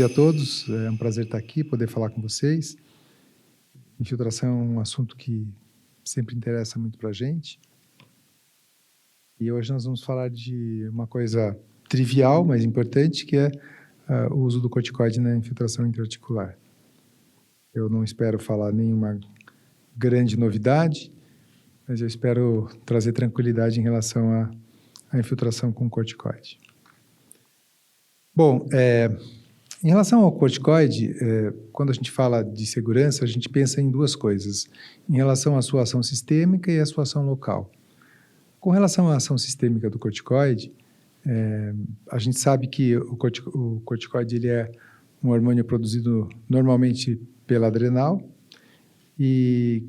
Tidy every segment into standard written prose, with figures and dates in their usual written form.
dia a todos, é um prazer estar aqui, poder falar com vocês. Infiltração é um assunto que sempre interessa muito para a gente. E hoje nós vamos falar de uma coisa trivial, mas importante, que é o uso do corticoide na infiltração intraarticular. Eu não espero falar nenhuma grande novidade, mas eu espero trazer tranquilidade em relação à infiltração com corticoide. Bom, em relação ao corticoide, quando a gente fala de segurança, a gente pensa em duas coisas, em relação à sua ação sistêmica e à sua ação local. Com relação à ação sistêmica do corticoide, a gente sabe que o corticoide ele é um hormônio produzido normalmente pela adrenal, e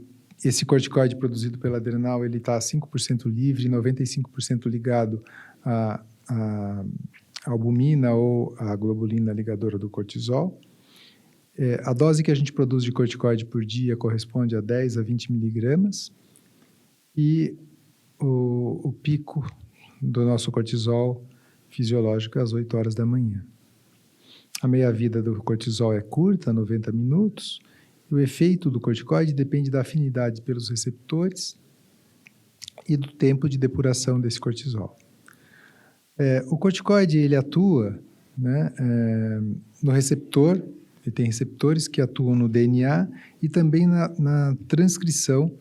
esse corticoide produzido pela adrenal ele está 5% livre, 95% ligado à albumina ou à globulina ligadora do cortisol. A dose que a gente produz de corticoide por dia corresponde a 10 a 20 miligramas, e o pico do nosso cortisol fisiológico é às 8 horas da manhã. A meia-vida do cortisol é curta, 90 minutos, e o efeito do corticoide depende da afinidade pelos receptores e do tempo de depuração desse cortisol. O corticoide ele atua, né, no receptor, ele tem receptores que atuam no DNA e também na transcrição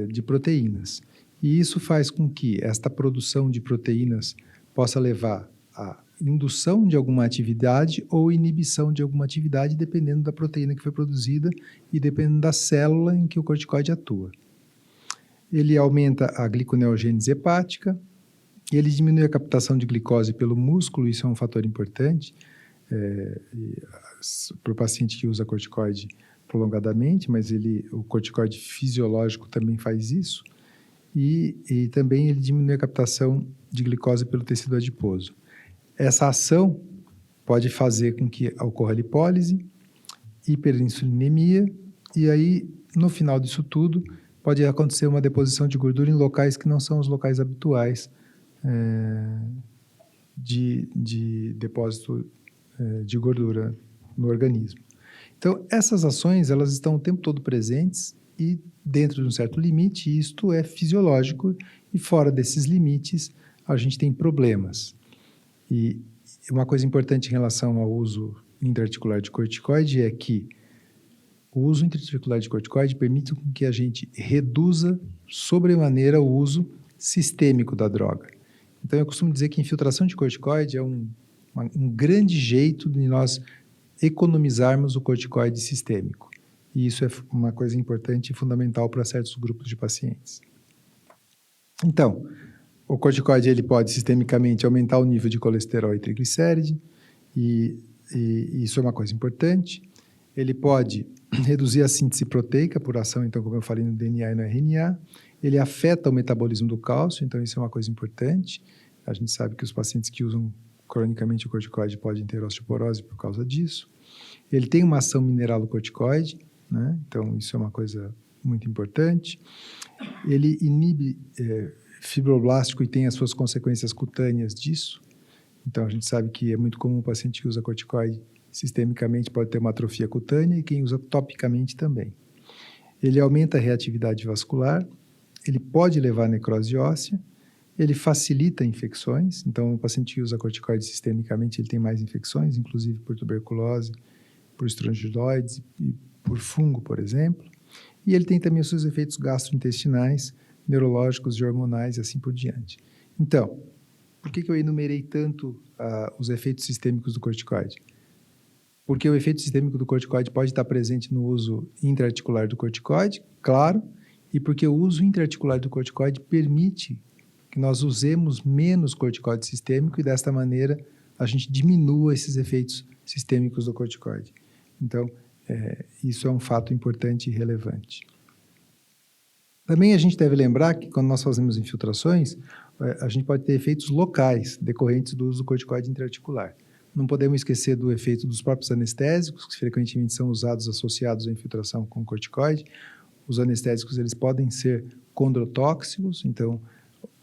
de proteínas. E isso faz com que esta produção de proteínas possa levar à indução de alguma atividade ou inibição de alguma atividade, dependendo da proteína que foi produzida e dependendo da célula em que o corticoide atua. Ele aumenta a gliconeogênese hepática, e ele diminui a captação de glicose pelo músculo, isso é um fator importante para o paciente que usa corticoide prolongadamente, mas o corticoide fisiológico também faz isso, e também ele diminui a captação de glicose pelo tecido adiposo. Essa ação pode fazer com que ocorra lipólise, hiperinsulinemia, e aí, no final disso tudo, pode acontecer uma deposição de gordura em locais que não são os locais habituais de depósito de gordura no organismo. Então, essas ações, elas estão o tempo todo presentes e dentro de um certo limite, isto é fisiológico, e fora desses limites, a gente tem problemas. E uma coisa importante em relação ao uso intraarticular de corticoide é que o uso intraarticular de corticoide permite que a gente reduza sobremaneira o uso sistêmico da droga. Então, eu costumo dizer que a infiltração de corticoide é um grande jeito de nós economizarmos o corticoide sistêmico. E isso é uma coisa importante e fundamental para certos grupos de pacientes. Então, o corticoide ele pode sistemicamente aumentar o nível de colesterol e triglicéride, e isso é uma coisa importante. Ele pode reduzir a síntese proteica por ação, então, como eu falei, no DNA e no RNA. Ele afeta o metabolismo do cálcio, então isso é uma coisa importante. A gente sabe que os pacientes que usam cronicamente o corticoide podem ter osteoporose por causa disso. Ele tem uma ação mineralocorticoide, né? Então isso é uma coisa muito importante. Ele inibe fibroblástico e tem as suas consequências cutâneas disso. Então a gente sabe que é muito comum o paciente que usa corticoide sistemicamente pode ter uma atrofia cutânea, e quem usa topicamente também. Ele aumenta a reatividade vascular, ele pode levar à necrose óssea, ele facilita infecções, então o paciente que usa corticoide sistemicamente ele tem mais infecções, inclusive por tuberculose, por estrongiloides e por fungo, por exemplo. E ele tem também os seus efeitos gastrointestinais, neurológicos e hormonais e assim por diante. Então, por que eu enumerei tanto os efeitos sistêmicos do corticoide? Porque o efeito sistêmico do corticoide pode estar presente no uso intraarticular do corticoide, claro, e porque o uso intraarticular do corticoide permite que nós usemos menos corticoide sistêmico e, desta maneira, a gente diminua esses efeitos sistêmicos do corticoide. Então, isso é um fato importante e relevante. Também a gente deve lembrar que, quando nós fazemos infiltrações, a gente pode ter efeitos locais decorrentes do uso do corticoide intraarticular. Não podemos esquecer do efeito dos próprios anestésicos, que frequentemente são usados associados à infiltração com corticoide. Os anestésicos eles podem ser condrotóxicos, então,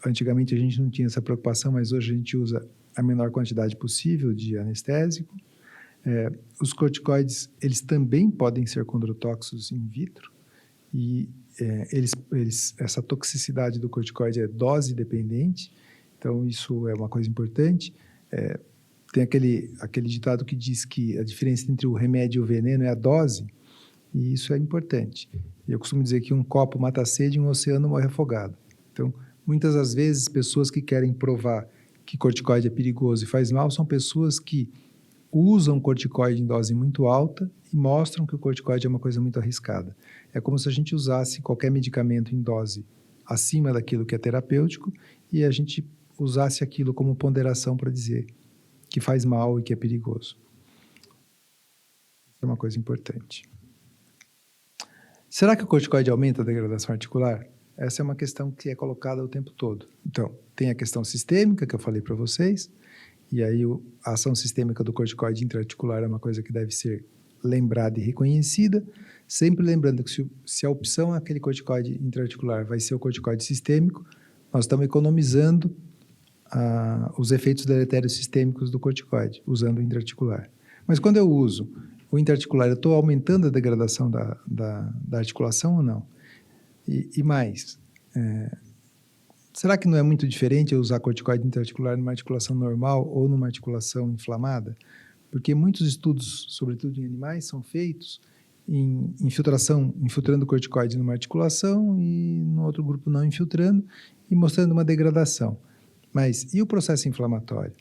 antigamente a gente não tinha essa preocupação, mas hoje a gente usa a menor quantidade possível de anestésico. Os corticoides, eles também podem ser condrotóxicos in vitro, e essa toxicidade do corticoide é dose dependente, então isso é uma coisa importante. Tem aquele ditado que diz que a diferença entre o remédio e o veneno é a dose, e isso é importante. Eu costumo dizer que um copo mata a sede e um oceano morre afogado. Então, muitas das vezes, pessoas que querem provar que corticoide é perigoso e faz mal são pessoas que usam corticoide em dose muito alta e mostram que o corticoide é uma coisa muito arriscada. É como se a gente usasse qualquer medicamento em dose acima daquilo que é terapêutico e a gente usasse aquilo como ponderação para dizer que faz mal e que é perigoso. Isso é uma coisa importante. Será que o corticoide aumenta a degradação articular? Essa é uma questão que é colocada o tempo todo. Então, tem a questão sistêmica que eu falei para vocês, e aí a ação sistêmica do corticoide intraarticular é uma coisa que deve ser lembrada e reconhecida, sempre lembrando que se a opção é aquele corticoide intraarticular vai ser o corticoide sistêmico, nós estamos economizando os efeitos deletérios sistêmicos do corticoide, usando o intraarticular. Mas quando eu uso o intraarticular, eu estou aumentando a degradação da articulação ou não? E mais, será que não é muito diferente eu usar corticoide intraarticular numa articulação normal ou numa articulação inflamada? Porque muitos estudos, sobretudo em animais, são feitos em infiltrando corticoide numa articulação e no outro grupo não infiltrando e mostrando uma degradação. Mas e o processo inflamatório?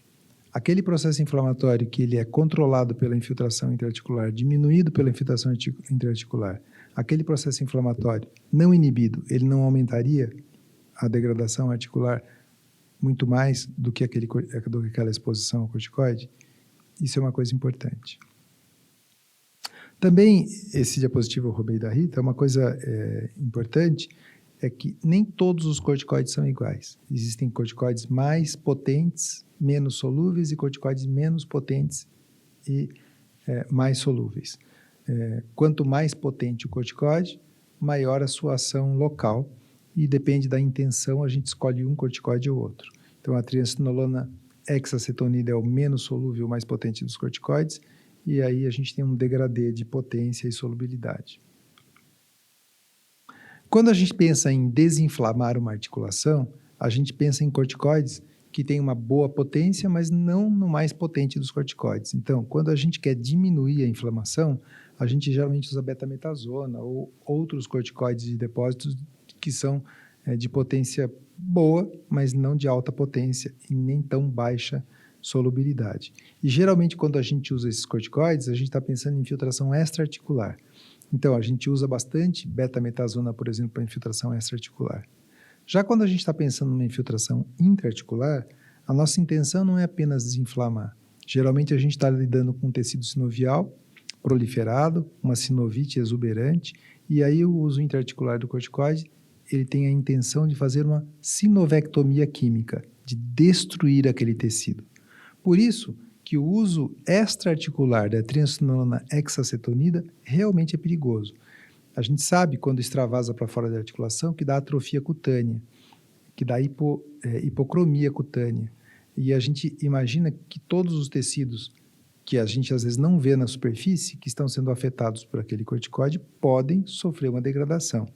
Aquele processo inflamatório que ele é controlado pela infiltração intraarticular, diminuído pela infiltração intraarticular, aquele processo inflamatório não inibido, ele não aumentaria a degradação articular muito mais do que aquela exposição ao corticoide? Isso é uma coisa importante. Também, esse diapositivo eu roubei da Rita, uma coisa importante é que nem todos os corticoides são iguais. Existem corticoides mais potentes, menos solúveis, e corticoides menos potentes e mais solúveis. Quanto mais potente o corticoide, maior a sua ação local, e depende da intenção, a gente escolhe um corticoide ou outro. Então, a triamcinolona hexacetonida é o menos solúvel, o mais potente dos corticoides, e aí a gente tem um degradê de potência e solubilidade. Quando a gente pensa em desinflamar uma articulação, a gente pensa em corticoides que têm uma boa potência, mas não no mais potente dos corticoides. Então, quando a gente quer diminuir a inflamação, a gente geralmente usa betametasona ou outros corticoides de depósitos que são de potência boa, mas não de alta potência e nem tão baixa solubilidade. E geralmente quando a gente usa esses corticoides, a gente está pensando em infiltração extraarticular. Então, a gente usa bastante betametasona, por exemplo, para infiltração extraarticular. Já quando a gente está pensando numa infiltração intraarticular, a nossa intenção não é apenas desinflamar. Geralmente a gente está lidando com um tecido sinovial proliferado, uma sinovite exuberante, e aí o uso intraarticular do corticoide, ele tem a intenção de fazer uma sinovectomia química, de destruir aquele tecido. Por isso que o uso extraarticular da triamcinolona hexacetonida realmente é perigoso. A gente sabe, quando extravasa para fora da articulação, que dá atrofia cutânea, que dá hipocromia cutânea. E a gente imagina que todos os tecidos que a gente às vezes não vê na superfície, que estão sendo afetados por aquele corticoide, podem sofrer uma degradação.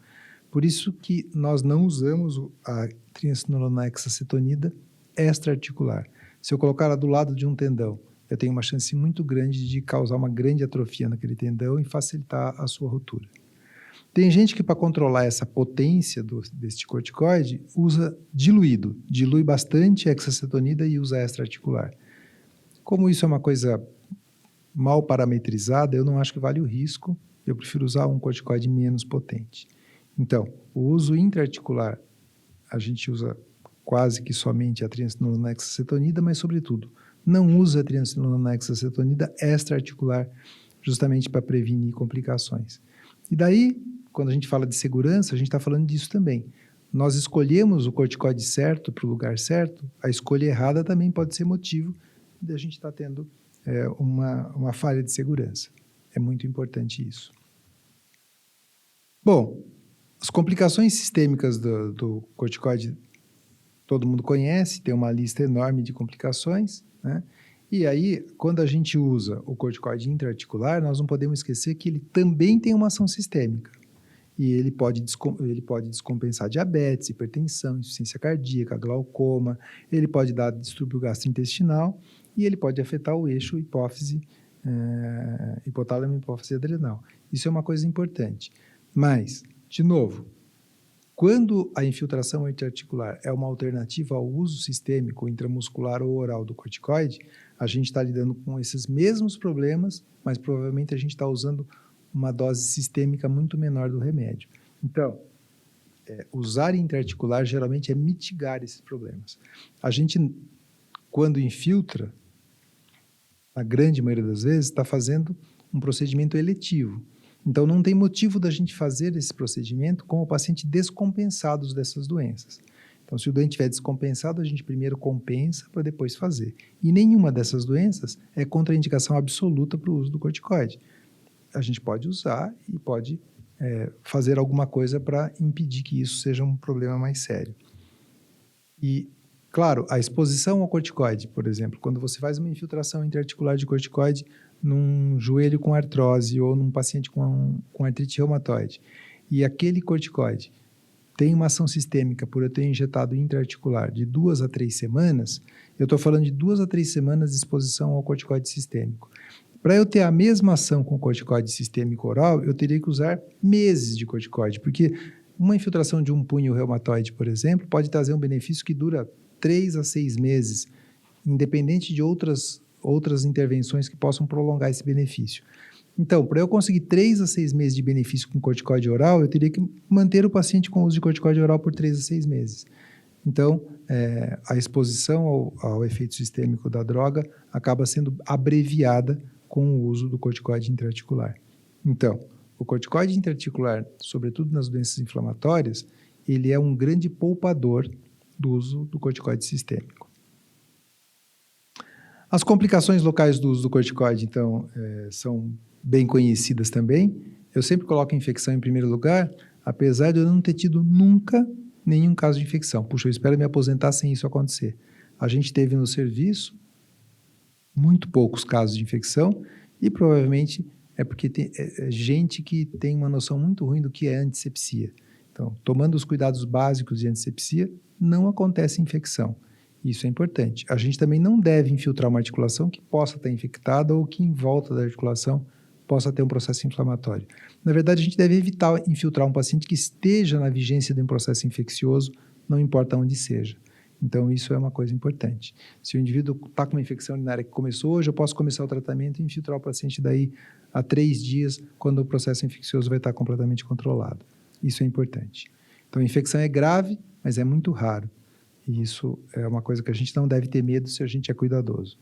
Por isso que nós não usamos a triamcinolona hexacetonida extraarticular. Se eu colocar ela do lado de um tendão, eu tenho uma chance muito grande de causar uma grande atrofia naquele tendão e facilitar a sua ruptura. Tem gente que, para controlar essa potência deste corticoide, usa diluído, dilui bastante a hexacetonida e usa extraarticular. Como isso é uma coisa mal parametrizada, eu não acho que vale o risco, eu prefiro usar um corticoide menos potente. Então, o uso intraarticular, a gente usa quase que somente a triamcinolona hexacetonida, mas, sobretudo, não usa a triamcinolona hexacetonida extraarticular, justamente para prevenir complicações. E daí, quando a gente fala de segurança, a gente está falando disso também. Nós escolhemos o corticoide certo para o lugar certo, a escolha errada também pode ser motivo de a gente estar tendo uma falha de segurança. É muito importante isso. Bom, as complicações sistêmicas do corticoide todo mundo conhece, tem uma lista enorme de complicações, né? E aí, quando a gente usa o corticoide intra-articular, nós não podemos esquecer que ele também tem uma ação sistêmica. E ele pode descompensar diabetes, hipertensão, insuficiência cardíaca, glaucoma, ele pode dar distúrbio gastrointestinal e ele pode afetar o eixo hipófise, hipotálamo e hipófise adrenal. Isso é uma coisa importante. Mas, de novo, quando a infiltração intra-articular é uma alternativa ao uso sistêmico, intramuscular ou oral do corticoide, a gente está lidando com esses mesmos problemas, mas provavelmente a gente está usando uma dose sistêmica muito menor do remédio. Então, usar intraarticular geralmente é mitigar esses problemas. A gente, quando infiltra, a grande maioria das vezes, está fazendo um procedimento eletivo. Então, não tem motivo da gente fazer esse procedimento com o paciente descompensado dessas doenças. Então, se o doente estiver descompensado, a gente primeiro compensa para depois fazer. E nenhuma dessas doenças é contraindicação absoluta para o uso do corticoide. A gente pode usar e pode fazer alguma coisa para impedir que isso seja um problema mais sério. E, claro, a exposição ao corticoide, por exemplo, quando você faz uma infiltração intraarticular de corticoide num joelho com artrose ou num paciente com artrite reumatoide, e aquele corticoide tem uma ação sistêmica por eu ter injetado intraarticular de 2 a 3 semanas, eu estou falando de 2 a 3 semanas de exposição ao corticoide sistêmico. Para eu ter a mesma ação com o corticoide sistêmico oral, eu teria que usar meses de corticoide, porque uma infiltração de um punho reumatoide, por exemplo, pode trazer um benefício que dura 3 a 6 meses, independente de outras intervenções que possam prolongar esse benefício. Então, para eu conseguir 3 a 6 meses de benefício com corticoide oral, eu teria que manter o paciente com o uso de corticoide oral por 3 a 6 meses. Então, a exposição ao efeito sistêmico da droga acaba sendo abreviada com o uso do corticoide intraarticular. Então, o corticoide intraarticular, sobretudo nas doenças inflamatórias, ele é um grande poupador do uso do corticoide sistêmico. As complicações locais do uso do corticoide, então, são bem conhecidas também. Eu sempre coloco a infecção em primeiro lugar, apesar de eu não ter tido nunca nenhum caso de infecção. Puxa, eu espero me aposentar sem isso acontecer. A gente teve no serviço muito poucos casos de infecção e provavelmente é porque tem gente que tem uma noção muito ruim do que é antisepsia. Então, tomando os cuidados básicos de antisepsia, não acontece infecção. Isso é importante. A gente também não deve infiltrar uma articulação que possa estar infectada ou que em volta da articulação possa ter um processo inflamatório. Na verdade, a gente deve evitar infiltrar um paciente que esteja na vigência de um processo infeccioso, não importa onde seja. Então, isso é uma coisa importante. Se o indivíduo está com uma infecção urinária que começou hoje, eu posso começar o tratamento e infiltrar o paciente daí a 3 dias, quando o processo infeccioso vai estar completamente controlado. Isso é importante. Então, a infecção é grave, mas é muito raro. E isso é uma coisa que a gente não deve ter medo se a gente é cuidadoso.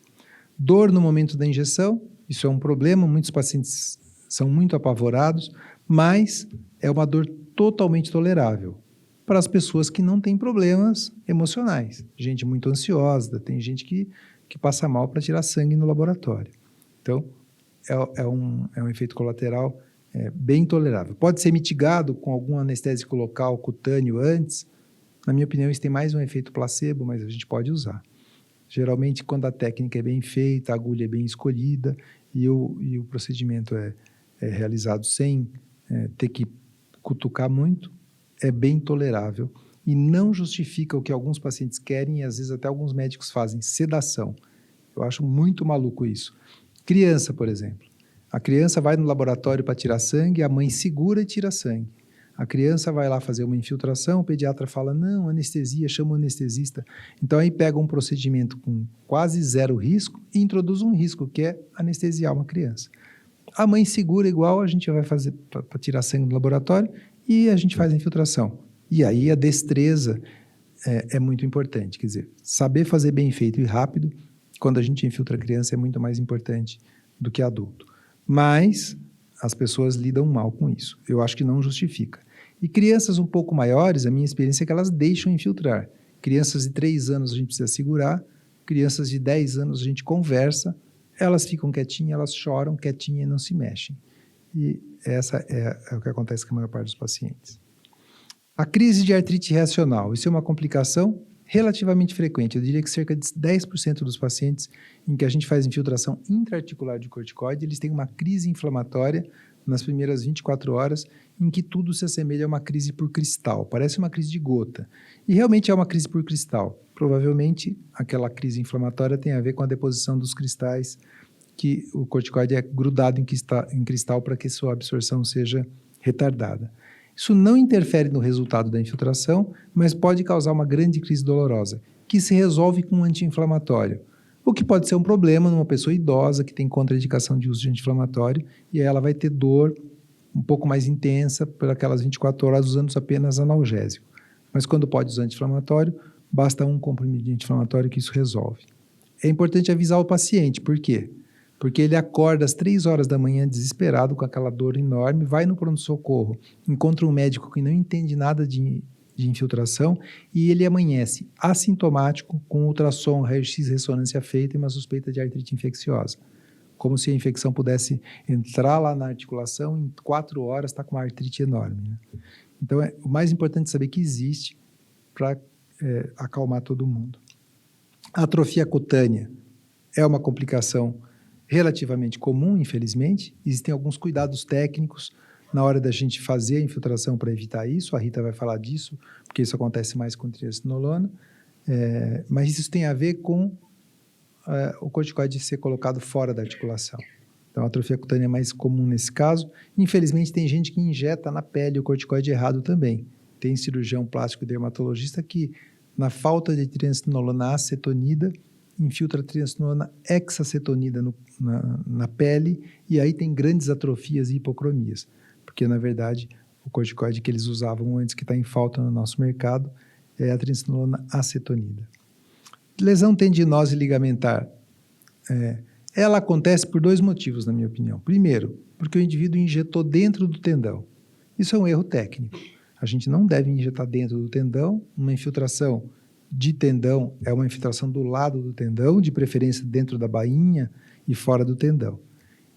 Dor no momento da injeção, isso é um problema, muitos pacientes são muito apavorados, mas é uma dor totalmente tolerável para as pessoas que não têm problemas emocionais. Gente muito ansiosa, tem gente que passa mal para tirar sangue no laboratório. Então, é um efeito colateral bem tolerável. Pode ser mitigado com algum anestésico local cutâneo antes. Na minha opinião, isso tem mais um efeito placebo, mas a gente pode usar. Geralmente, quando a técnica é bem feita, a agulha é bem escolhida e o procedimento é realizado sem ter que cutucar muito, é bem tolerável e não justifica o que alguns pacientes querem e às vezes até alguns médicos fazem, sedação. Eu acho muito maluco isso. Criança, por exemplo. A criança vai no laboratório para tirar sangue, a mãe segura e tira sangue. A criança vai lá fazer uma infiltração, o pediatra fala, não, anestesia, chama o anestesista. Então, aí pega um procedimento com quase zero risco e introduz um risco, que é anestesiar uma criança. A mãe segura igual, a gente vai fazer para tirar sangue no laboratório e a gente faz a infiltração. E aí a destreza é muito importante, quer dizer, saber fazer bem feito e rápido, quando a gente infiltra a criança, é muito mais importante do que adulto. Mas as pessoas lidam mal com isso. Eu acho que não justifica. E crianças um pouco maiores, a minha experiência é que elas deixam infiltrar. Crianças de 3 anos a gente precisa segurar, crianças de 10 anos a gente conversa, elas ficam quietinhas, elas choram quietinhas e não se mexem. E essa é o que acontece com a maior parte dos pacientes. A crise de artrite reacional, isso é uma complicação relativamente frequente. Eu diria que cerca de 10% dos pacientes em que a gente faz infiltração intra-articular de corticoide, eles têm uma crise inflamatória nas primeiras 24 horas, em que tudo se assemelha a uma crise por cristal. Parece uma crise de gota. E realmente é uma crise por cristal. Provavelmente, aquela crise inflamatória tem a ver com a deposição dos cristais, que o corticoide é grudado em cristal para que sua absorção seja retardada. Isso não interfere no resultado da infiltração, mas pode causar uma grande crise dolorosa, que se resolve com um anti-inflamatório. O que pode ser um problema numa pessoa idosa que tem contraindicação de uso de anti-inflamatório, e aí ela vai ter dor um pouco mais intensa por aquelas 24 horas usando apenas analgésico. Mas quando pode usar anti-inflamatório, basta um comprimido de anti-inflamatório que isso resolve. É importante avisar o paciente, por quê? Porque ele acorda às 3 horas da manhã desesperado com aquela dor enorme, vai no pronto-socorro, encontra um médico que não entende nada de infiltração e ele amanhece assintomático com ultrassom, raio-x, ressonância feita e uma suspeita de artrite infecciosa. Como se a infecção pudesse entrar lá na articulação, em 4 horas está com uma artrite enorme. Né? Então, o mais importante é saber que existe para acalmar todo mundo. A atrofia cutânea é uma complicação relativamente comum, infelizmente. Existem alguns cuidados técnicos na hora da gente fazer a infiltração para evitar isso. A Rita vai falar disso, porque isso acontece mais com triacinolona. Mas isso tem a ver com o corticoide ser colocado fora da articulação. Então, a atrofia cutânea é mais comum nesse caso. Infelizmente, tem gente que injeta na pele o corticoide errado também. Tem cirurgião plástico e dermatologista que, na falta de triacinolona acetonida, infiltra triacinolona hexacetonida na pele e aí tem grandes atrofias e hipocromias, porque, na verdade, o corticoide que eles usavam antes, que está em falta no nosso mercado, é a triacinolona acetonida. Lesão tendinose ligamentar. Ela acontece por 2 motivos, na minha opinião. Primeiro, porque o indivíduo injetou dentro do tendão. Isso é um erro técnico. A gente não deve injetar dentro do tendão. Uma infiltração de tendão é uma infiltração do lado do tendão, de preferência dentro da bainha e fora do tendão.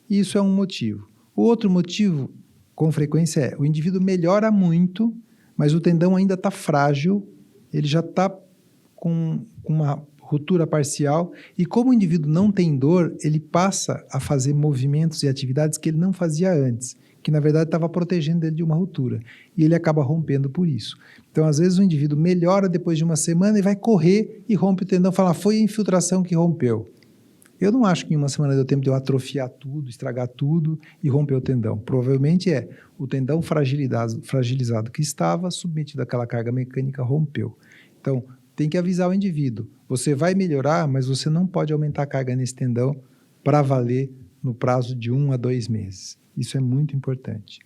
Isso é um motivo. O outro motivo, com frequência, é o indivíduo melhora muito, mas o tendão ainda está frágil, ele já está com uma ruptura parcial, e como o indivíduo não tem dor, ele passa a fazer movimentos e atividades que ele não fazia antes, que na verdade estava protegendo ele de uma ruptura, e ele acaba rompendo por isso. Então, às vezes, o indivíduo melhora depois de uma semana e vai correr e rompe o tendão, fala, foi a infiltração que rompeu. Eu não acho que em uma semana deu tempo de eu atrofiar tudo, estragar tudo e romper o tendão. Provavelmente o tendão fragilizado que estava, submetido àquela carga mecânica, rompeu. Então, tem que avisar o indivíduo. Você vai melhorar, mas você não pode aumentar a carga nesse tendão para valer no prazo de 1 a 2 meses. Isso é muito importante.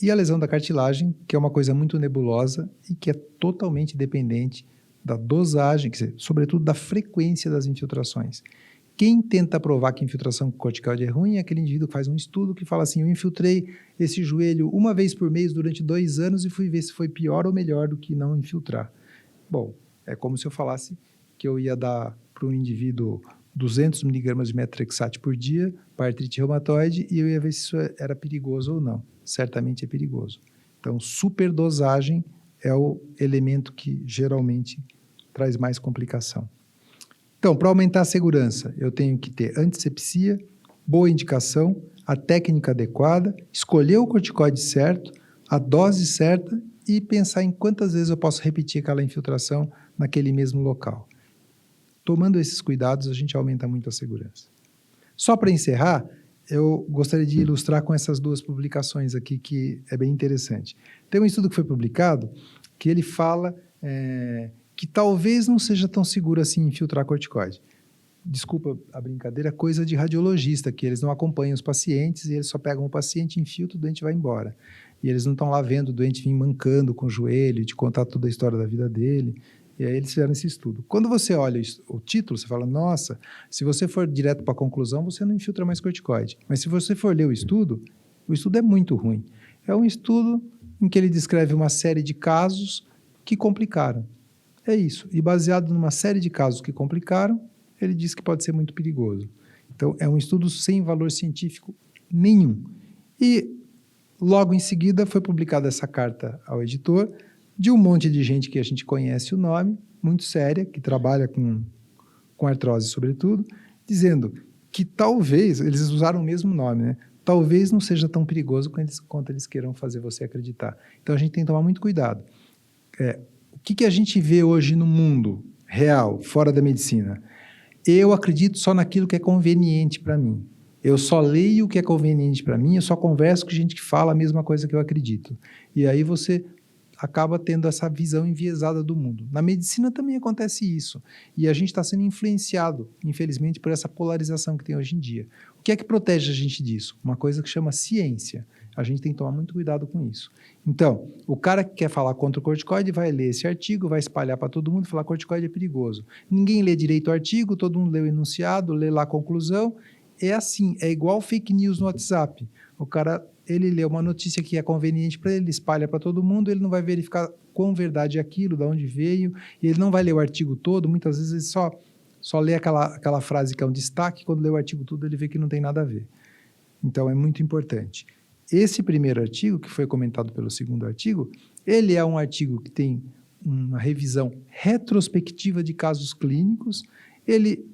E a lesão da cartilagem, que é uma coisa muito nebulosa e que é totalmente dependente da dosagem, quer dizer, sobretudo da frequência das infiltrações. Quem tenta provar que a infiltração corticoide é ruim é aquele indivíduo que faz um estudo que fala assim, eu infiltrei esse joelho 1 vez por mês durante 2 anos e fui ver se foi pior ou melhor do que não infiltrar. Bom, é como se eu falasse que eu ia dar para um indivíduo 200 miligramas de metrexate por dia para artrite reumatoide e eu ia ver se isso era perigoso ou não. Certamente é perigoso. Então, superdosagem é o elemento que geralmente traz mais complicação. Então, para aumentar a segurança, eu tenho que ter antisepsia, boa indicação, a técnica adequada, escolher o corticoide certo, a dose certa e pensar em quantas vezes eu posso repetir aquela infiltração naquele mesmo local. Tomando esses cuidados, a gente aumenta muito a segurança. Só para encerrar, eu gostaria de ilustrar com essas 2 publicações aqui, que é bem interessante. Tem um estudo que foi publicado que ele fala que talvez não seja tão seguro assim infiltrar corticoide. Desculpa a brincadeira, coisa de radiologista, que eles não acompanham os pacientes e eles só pegam o paciente, infiltram, o doente vai embora. E eles não estão lá vendo o doente vir mancando com o joelho, de contar toda a história da vida dele. E aí eles fizeram esse estudo. Quando você olha o título, você fala, nossa, se você for direto para a conclusão, você não infiltra mais corticoide. Mas se você for ler o estudo é muito ruim. É um estudo em que ele descreve uma série de casos que complicaram. É isso. E baseado numa série de casos que complicaram, ele diz que pode ser muito perigoso. Então, é um estudo sem valor científico nenhum. E logo em seguida foi publicada essa carta ao editor, de um monte de gente que a gente conhece o nome, muito séria, que trabalha com artrose sobretudo, dizendo que talvez, eles usaram o mesmo nome, né? Talvez não seja tão perigoso quanto eles queiram fazer você acreditar. Então a gente tem que tomar muito cuidado. O que a gente vê hoje no mundo real, fora da medicina? Eu acredito só naquilo que é conveniente para mim. Eu só leio o que é conveniente para mim, eu só converso com gente que fala a mesma coisa que eu acredito. E aí você acaba tendo essa visão enviesada do mundo. Na medicina também acontece isso. E a gente está sendo influenciado, infelizmente, por essa polarização que tem hoje em dia. O que é que protege a gente disso? Uma coisa que chama ciência. A gente tem que tomar muito cuidado com isso. Então, o cara que quer falar contra o corticoide vai ler esse artigo, vai espalhar para todo mundo e falar que corticoide é perigoso. Ninguém lê direito o artigo, todo mundo lê o enunciado, lê lá a conclusão. É assim, é igual fake news no WhatsApp. O cara, ele lê uma notícia que é conveniente para ele, espalha para todo mundo, ele não vai verificar quão verdade é aquilo, de onde veio, e ele não vai ler o artigo todo, muitas vezes ele só lê aquela frase que é um destaque, quando lê o artigo todo ele vê que não tem nada a ver. Então, é muito importante. Esse primeiro artigo, que foi comentado pelo segundo artigo, ele é um artigo que tem uma revisão retrospectiva de casos clínicos, ele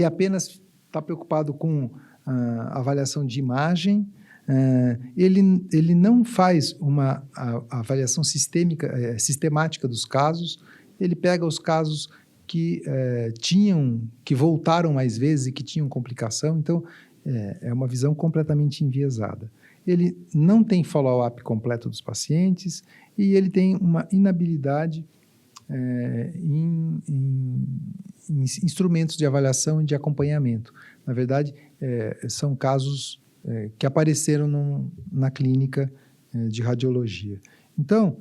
apenas está preocupado com a avaliação de imagem, ele não faz uma avaliação sistemática dos casos, ele pega os casos que voltaram mais vezes e que tinham complicação, então é uma visão completamente enviesada. Ele não tem follow-up completo dos pacientes e ele tem uma inabilidade em instrumentos de avaliação e de acompanhamento. Na verdade, são casos que apareceram na clínica de radiologia. Então,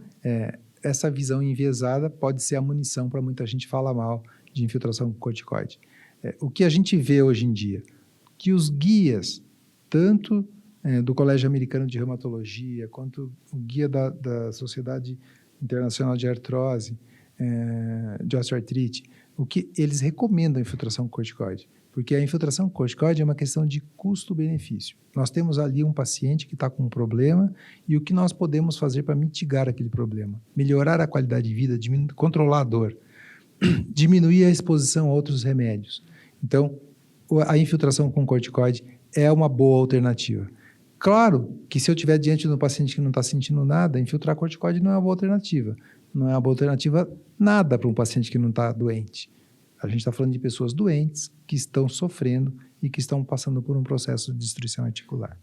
essa visão enviesada pode ser a munição para muita gente falar mal de infiltração com corticoide. O que a gente vê hoje em dia, que os guias, tanto do Colégio Americano de Reumatologia, quanto o guia da Sociedade Internacional de Artrose, de osteoartrite, o que eles recomendam a infiltração com corticoide, porque a infiltração com corticoide é uma questão de custo-benefício. Nós temos ali um paciente que está com um problema e o que nós podemos fazer para mitigar aquele problema, melhorar a qualidade de vida, controlar a dor, diminuir a exposição a outros remédios. Então, a infiltração com corticoide é uma boa alternativa. Claro que se eu estiver diante de um paciente que não está sentindo nada, infiltrar corticoide não é uma boa alternativa. Não é uma boa alternativa nada para um paciente que não está doente. A gente está falando de pessoas doentes que estão sofrendo e que estão passando por um processo de destruição articular.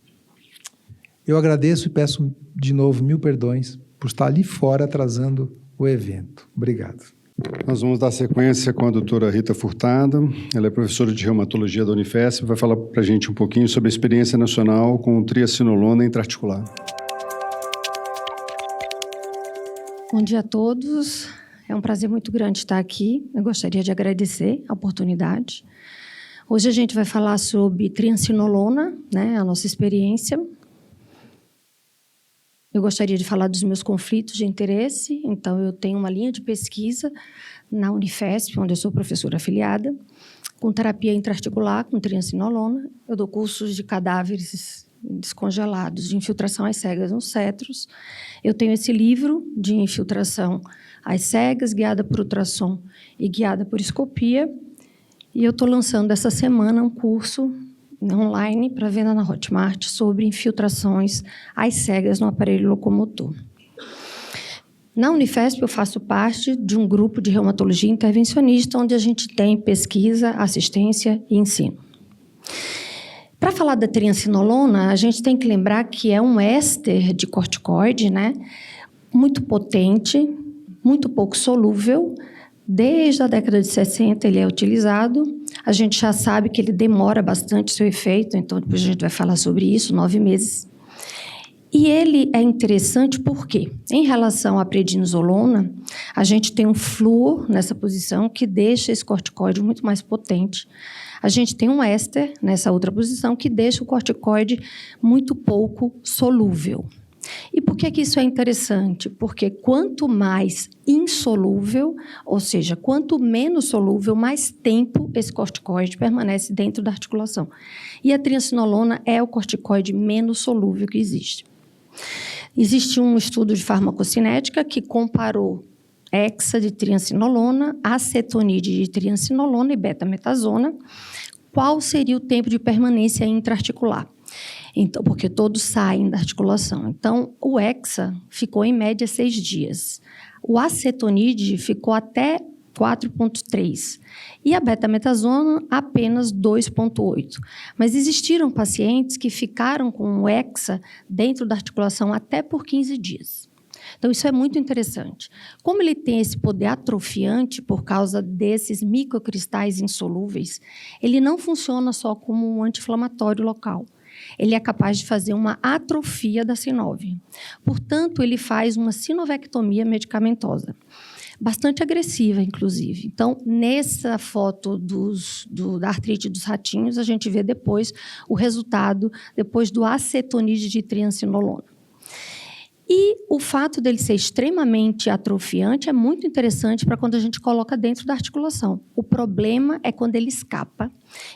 Eu agradeço e peço de novo 1000 perdões por estar ali fora atrasando o evento. Obrigado. Nós vamos dar sequência com a doutora Rita Furtado. Ela é professora de reumatologia da Unifesp e vai falar para a gente um pouquinho sobre a experiência nacional com triacinolona intraarticular. Bom dia a todos. É um prazer muito grande estar aqui. Eu gostaria de agradecer a oportunidade. Hoje a gente vai falar sobre triacinolona, né, a nossa experiência. Eu gostaria de falar dos meus conflitos de interesse. Então, eu tenho uma linha de pesquisa na Unifesp, onde eu sou professora afiliada, com terapia intraarticular, com triacinolona. Eu dou cursos de cadáveres descongelados, de infiltração às cegas nos cetros. Eu tenho esse livro de infiltração às cegas, guiada por ultrassom e guiada por escopia. E eu estou lançando essa semana um curso online para venda na Hotmart sobre infiltrações às cegas no aparelho locomotor. Na Unifesp, eu faço parte de um grupo de reumatologia intervencionista, onde a gente tem pesquisa, assistência e ensino. Para falar da triacinolona, a gente tem que lembrar que é um éster de corticoide, né? Muito potente, muito pouco solúvel. Desde a década de 60 ele é utilizado. A gente já sabe que ele demora bastante seu efeito, então depois a gente vai falar sobre isso, 9 meses. E ele é interessante porque, em relação à prednisolona, a gente tem um flúor nessa posição que deixa esse corticoide muito mais potente. A gente tem um éster nessa outra posição que deixa o corticoide muito pouco solúvel. E por que isso é interessante? Porque quanto mais insolúvel, ou seja, quanto menos solúvel, mais tempo esse corticoide permanece dentro da articulação. E a triacinolona é o corticoide menos solúvel que existe. Existe um estudo de farmacocinética que comparou hexa de triancinolona, acetonide de triancinolona e betametasona. Qual seria o tempo de permanência intraarticular? Então, porque todos saem da articulação. Então, o hexa ficou em média 6 dias. O acetonide ficou até 4,3 e a betametasona apenas 2,8. Mas existiram pacientes que ficaram com o hexa dentro da articulação até por 15 dias. Então, isso é muito interessante. Como ele tem esse poder atrofiante por causa desses microcristais insolúveis, ele não funciona só como um anti-inflamatório local. Ele é capaz de fazer uma atrofia da sinovia. Portanto, ele faz uma sinovectomia medicamentosa, bastante agressiva, inclusive. Então, nessa foto da artrite dos ratinhos, a gente vê depois o resultado, depois do acetonide de triancinolona. E o fato dele ser extremamente atrofiante é muito interessante para quando a gente coloca dentro da articulação. O problema é quando ele escapa.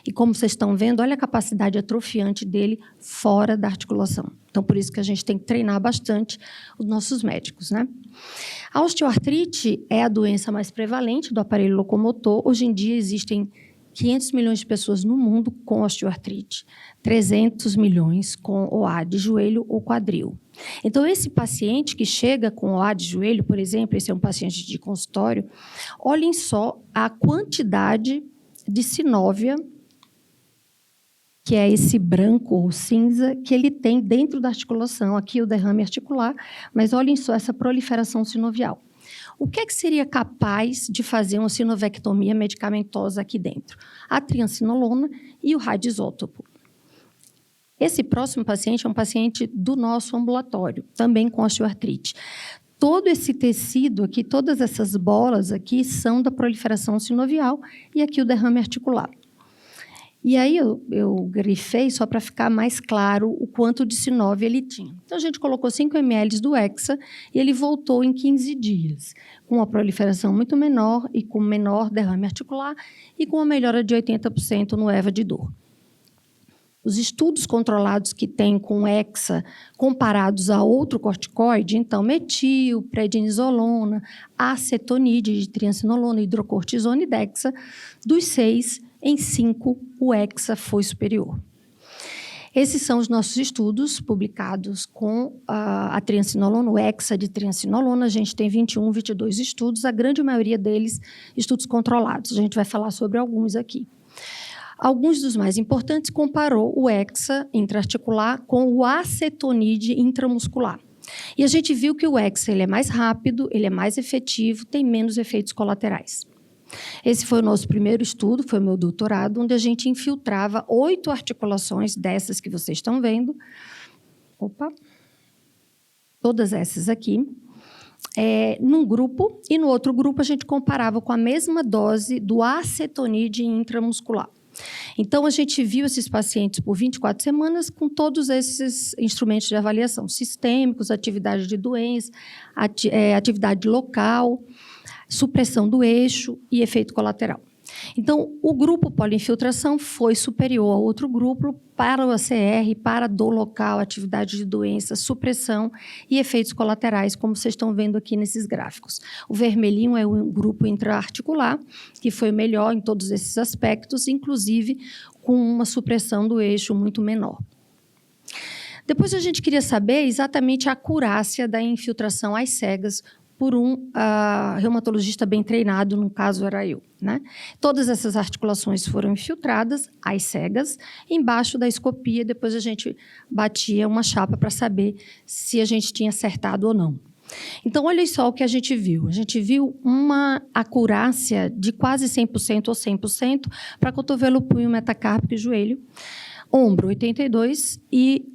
E como vocês estão vendo, olha a capacidade atrofiante dele fora da articulação. Então, por isso que a gente tem que treinar bastante os nossos médicos, né? A osteoartrite é a doença mais prevalente do aparelho locomotor. Hoje em dia existem 500 milhões de pessoas no mundo com osteoartrite, 300 milhões com OA de joelho ou quadril. Então, esse paciente que chega com OA de joelho, por exemplo, esse é um paciente de consultório, olhem só a quantidade de sinóvia, que é esse branco ou cinza, que ele tem dentro da articulação. Aqui o derrame articular, mas olhem só essa proliferação sinovial. O que é que seria capaz de fazer uma sinovectomia medicamentosa aqui dentro? A triancinolona e o radisótopo. Esse próximo paciente é um paciente do nosso ambulatório, também com osteoartrite. Todo esse tecido aqui, todas essas bolas aqui, são da proliferação sinovial e aqui o derrame articular. E aí eu grifei só para ficar mais claro o quanto de sinóvia ele tinha. Então, a gente colocou 5 ml do hexa e ele voltou em 15 dias, com uma proliferação muito menor e com menor derrame articular e com uma melhora de 80% no EVA de dor. Os estudos controlados que tem com hexa comparados a outro corticoide, então metil, prednisolona, acetonide de triancinolona, hidrocortisona e dexa, dos 6, em 5, o hexa foi superior. Esses são os nossos estudos publicados com a triancinolona, o hexa de triancinolona. A gente tem 21, 22 estudos, a grande maioria deles estudos controlados. A gente vai falar sobre alguns aqui. Alguns dos mais importantes comparou o hexa intraarticular com o acetonide intramuscular. E a gente viu que o hexa ele é mais rápido, ele é mais efetivo, tem menos efeitos colaterais. Esse foi o nosso primeiro estudo, foi o meu doutorado, onde a gente infiltrava 8 articulações dessas que vocês estão vendo. Todas essas aqui. Num grupo, e no outro grupo a gente comparava com a mesma dose do acetonide intramuscular. Então, a gente viu esses pacientes por 24 semanas com todos esses instrumentos de avaliação sistêmicos, atividade de doença, atividade local, supressão do eixo e efeito colateral. Então, o grupo poliinfiltração foi superior ao outro grupo para o ACR, para dor local, atividade de doença, supressão e efeitos colaterais, como vocês estão vendo aqui nesses gráficos. O vermelhinho é o grupo intraarticular, que foi melhor em todos esses aspectos, inclusive com uma supressão do eixo muito menor. Depois, a gente queria saber exatamente a acurácia da infiltração às cegas por um reumatologista bem treinado, no caso era eu, né? Todas essas articulações foram infiltradas, às cegas, embaixo da escopia, depois a gente batia uma chapa para saber se a gente tinha acertado ou não. Então, olha só o que a gente viu. A gente viu uma acurácia de quase 100% ou 100% para cotovelo, punho, metacárpico e joelho. Ombro, 82 e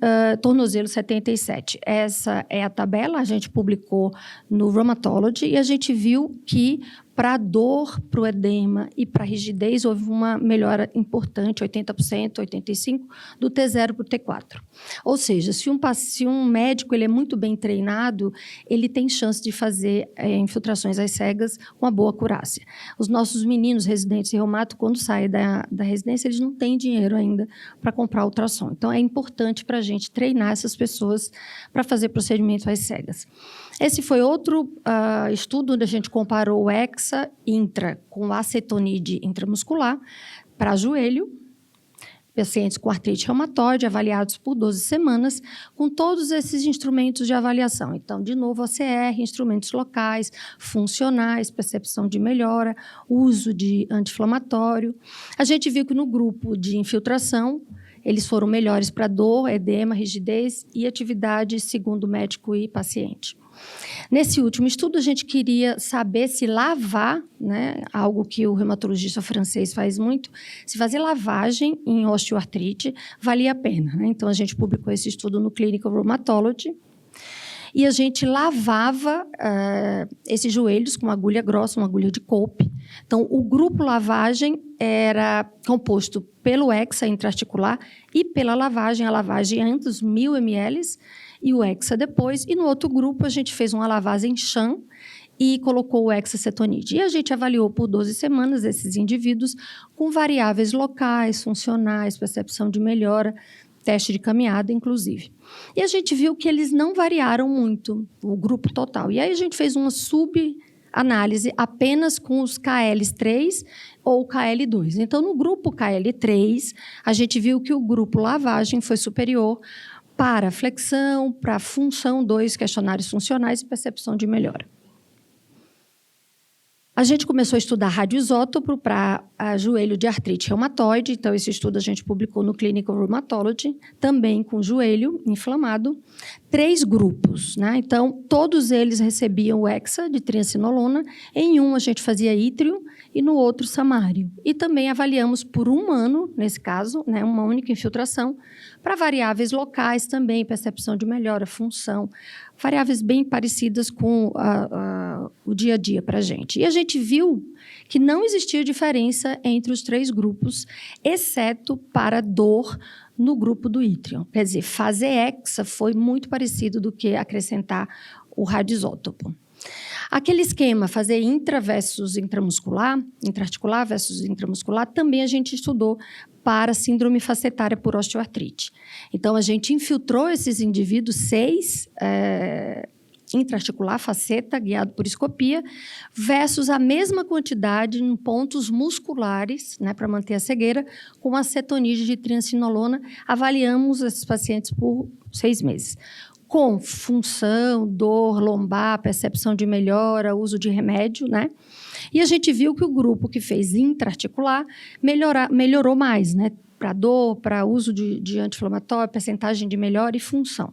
tornozelo, 77. Essa é a tabela, a gente publicou no Rheumatology e a gente viu que Para a dor, para o edema e para a rigidez, houve uma melhora importante, 80%, 85%, do T0 para o T4. Ou seja, se um médico ele é muito bem treinado, ele tem chance de fazer infiltrações às cegas com uma boa acurácia. Os nossos meninos residentes em reumato, quando saem da residência, eles não têm dinheiro ainda para comprar ultrassom. Então, é importante para a gente treinar essas pessoas para fazer procedimento às cegas. Esse foi outro estudo onde a gente comparou o hexa-intra com acetonide intramuscular para joelho, pacientes com artrite reumatoide, avaliados por 12 semanas, com todos esses instrumentos de avaliação. Então, de novo, OCR, instrumentos locais, funcionais, percepção de melhora, uso de anti-inflamatório. A gente viu que no grupo de infiltração, eles foram melhores para dor, edema, rigidez e atividade, segundo médico e paciente. Nesse último estudo, a gente queria saber se lavar, né, algo que o reumatologista francês faz muito, se fazer lavagem em osteoartrite valia a pena, né? Então, a gente publicou esse estudo no Clinical Rheumatology e a gente lavava esses joelhos com uma agulha grossa, uma agulha de Cope. Então, o grupo lavagem era composto pelo hexa intraarticular e pela lavagem, a lavagem antes, 1.000 ml, e o hexa depois, e no outro grupo a gente fez uma lavagem em chã e colocou o hexacetonide. E a gente avaliou por 12 semanas esses indivíduos com variáveis locais, funcionais, percepção de melhora, teste de caminhada, inclusive. E a gente viu que eles não variaram muito, o grupo total. E aí a gente fez uma subanálise apenas com os KL3 ou KL2. Então, no grupo KL3, a gente viu que o grupo lavagem foi superior para flexão, para função 2, questionários funcionais e percepção de melhora. A gente começou a estudar radioisótopo para joelho de artrite reumatoide, então esse estudo a gente publicou no Clinical Rheumatology, também com joelho inflamado, 3 grupos, né? Então, todos eles recebiam o hexa de triancinolona, em um a gente fazia ítrio e no outro samário. E também avaliamos por 1 ano, nesse caso, né, uma única infiltração, para variáveis locais também, percepção de melhora, função, variáveis bem parecidas com o dia a dia para a gente. E a gente viu que não existia diferença entre os 3 grupos, exceto para dor no grupo do ítrio. Quer dizer, fazer hexa foi muito parecido do que acrescentar o radioisótopo. Aquele esquema, fazer intra versus intramuscular, intraarticular versus intramuscular, também a gente estudou para síndrome facetária por osteoartrite. Então, a gente infiltrou esses indivíduos, 6 intraarticular, faceta, guiado por escopia, versus a mesma quantidade em pontos musculares, né, para manter a cegueira, com acetonide de triancinolona. Avaliamos esses pacientes por 6 meses. Com função, dor lombar, percepção de melhora, uso de remédio, né? E a gente viu que o grupo que fez intraarticular melhorou mais, né? Para dor, para uso de anti-inflamatório, percentagem de melhora e função.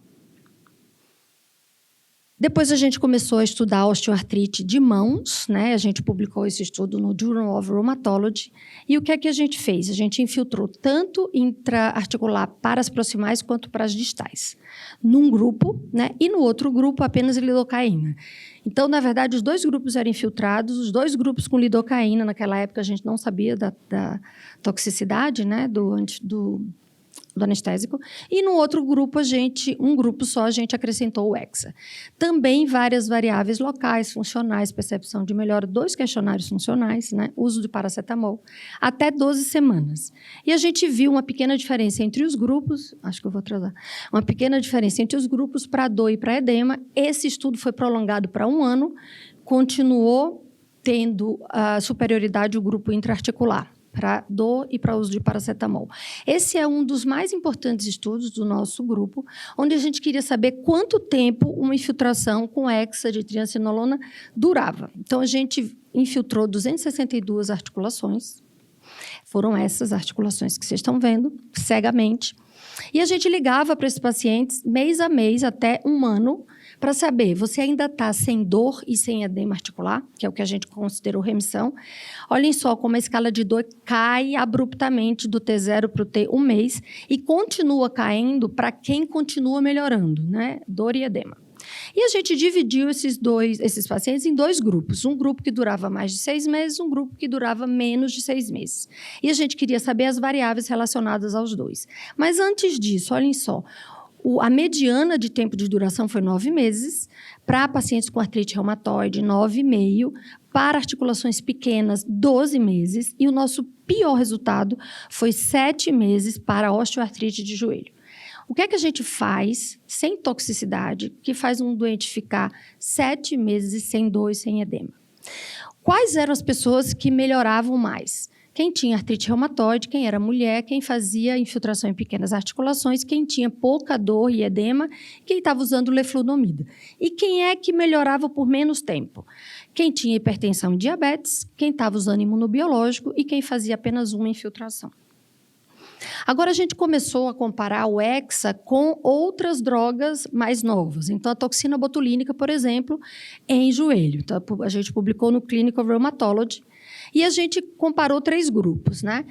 Depois a gente começou a estudar osteoartrite de mãos, né? A gente publicou esse estudo no Journal of Rheumatology. E o que é que a gente fez? A gente infiltrou tanto intraarticular para as proximais quanto para as distais, num grupo, né? E no outro grupo apenas lidocaína. Então, na verdade, os 2 grupos eram infiltrados, os 2 grupos com lidocaína. Naquela época a gente não sabia da toxicidade, né? do anestésico, e no outro grupo, um grupo só, a gente acrescentou o hexa. Também várias variáveis locais, funcionais, percepção de melhora, 2 questionários funcionais, né? Uso de paracetamol, até 12 semanas. E a gente viu uma pequena diferença entre os grupos, acho que eu vou atrasar, uma pequena diferença entre os grupos para dor e para edema. Esse estudo foi prolongado para 1 ano, continuou tendo a superioridade do grupo intraarticular, para dor e para uso de paracetamol. Esse é um dos mais importantes estudos do nosso grupo, onde a gente queria saber quanto tempo uma infiltração com hexa de triancinolona durava. Então, a gente infiltrou 262 articulações. Foram essas articulações que vocês estão vendo, cegamente. E a gente ligava para esses pacientes mês a mês, até 1 ano, para saber, você ainda está sem dor e sem edema articular, que é o que a gente considerou remissão. Olhem só como a escala de dor cai abruptamente do T0 para o T 1 mês e continua caindo para quem continua melhorando, né? Dor e edema. E a gente dividiu esses pacientes em 2 grupos. Um grupo que durava mais de 6 meses, um grupo que durava menos de 6 meses. E a gente queria saber as variáveis relacionadas aos 2. Mas antes disso, olhem só, a mediana de tempo de duração foi 9 meses, para pacientes com artrite reumatoide, 9,5, para articulações pequenas, 12 meses, e o nosso pior resultado foi 7 meses para osteoartrite de joelho. O que é que a gente faz, sem toxicidade, que faz um doente ficar 7 meses sem dor e sem edema? Quais eram as pessoas que melhoravam mais? Quem tinha artrite reumatoide, quem era mulher, quem fazia infiltração em pequenas articulações, quem tinha pouca dor e edema, quem estava usando leflunomida. E quem é que melhorava por menos tempo? Quem tinha hipertensão e diabetes, quem estava usando imunobiológico e quem fazia apenas uma infiltração. Agora, a gente começou a comparar o hexa com outras drogas mais novas. Então, a toxina botulínica, por exemplo, em joelho. Então, a gente publicou no Clinical Rheumatology. E a gente comparou 3 grupos, né?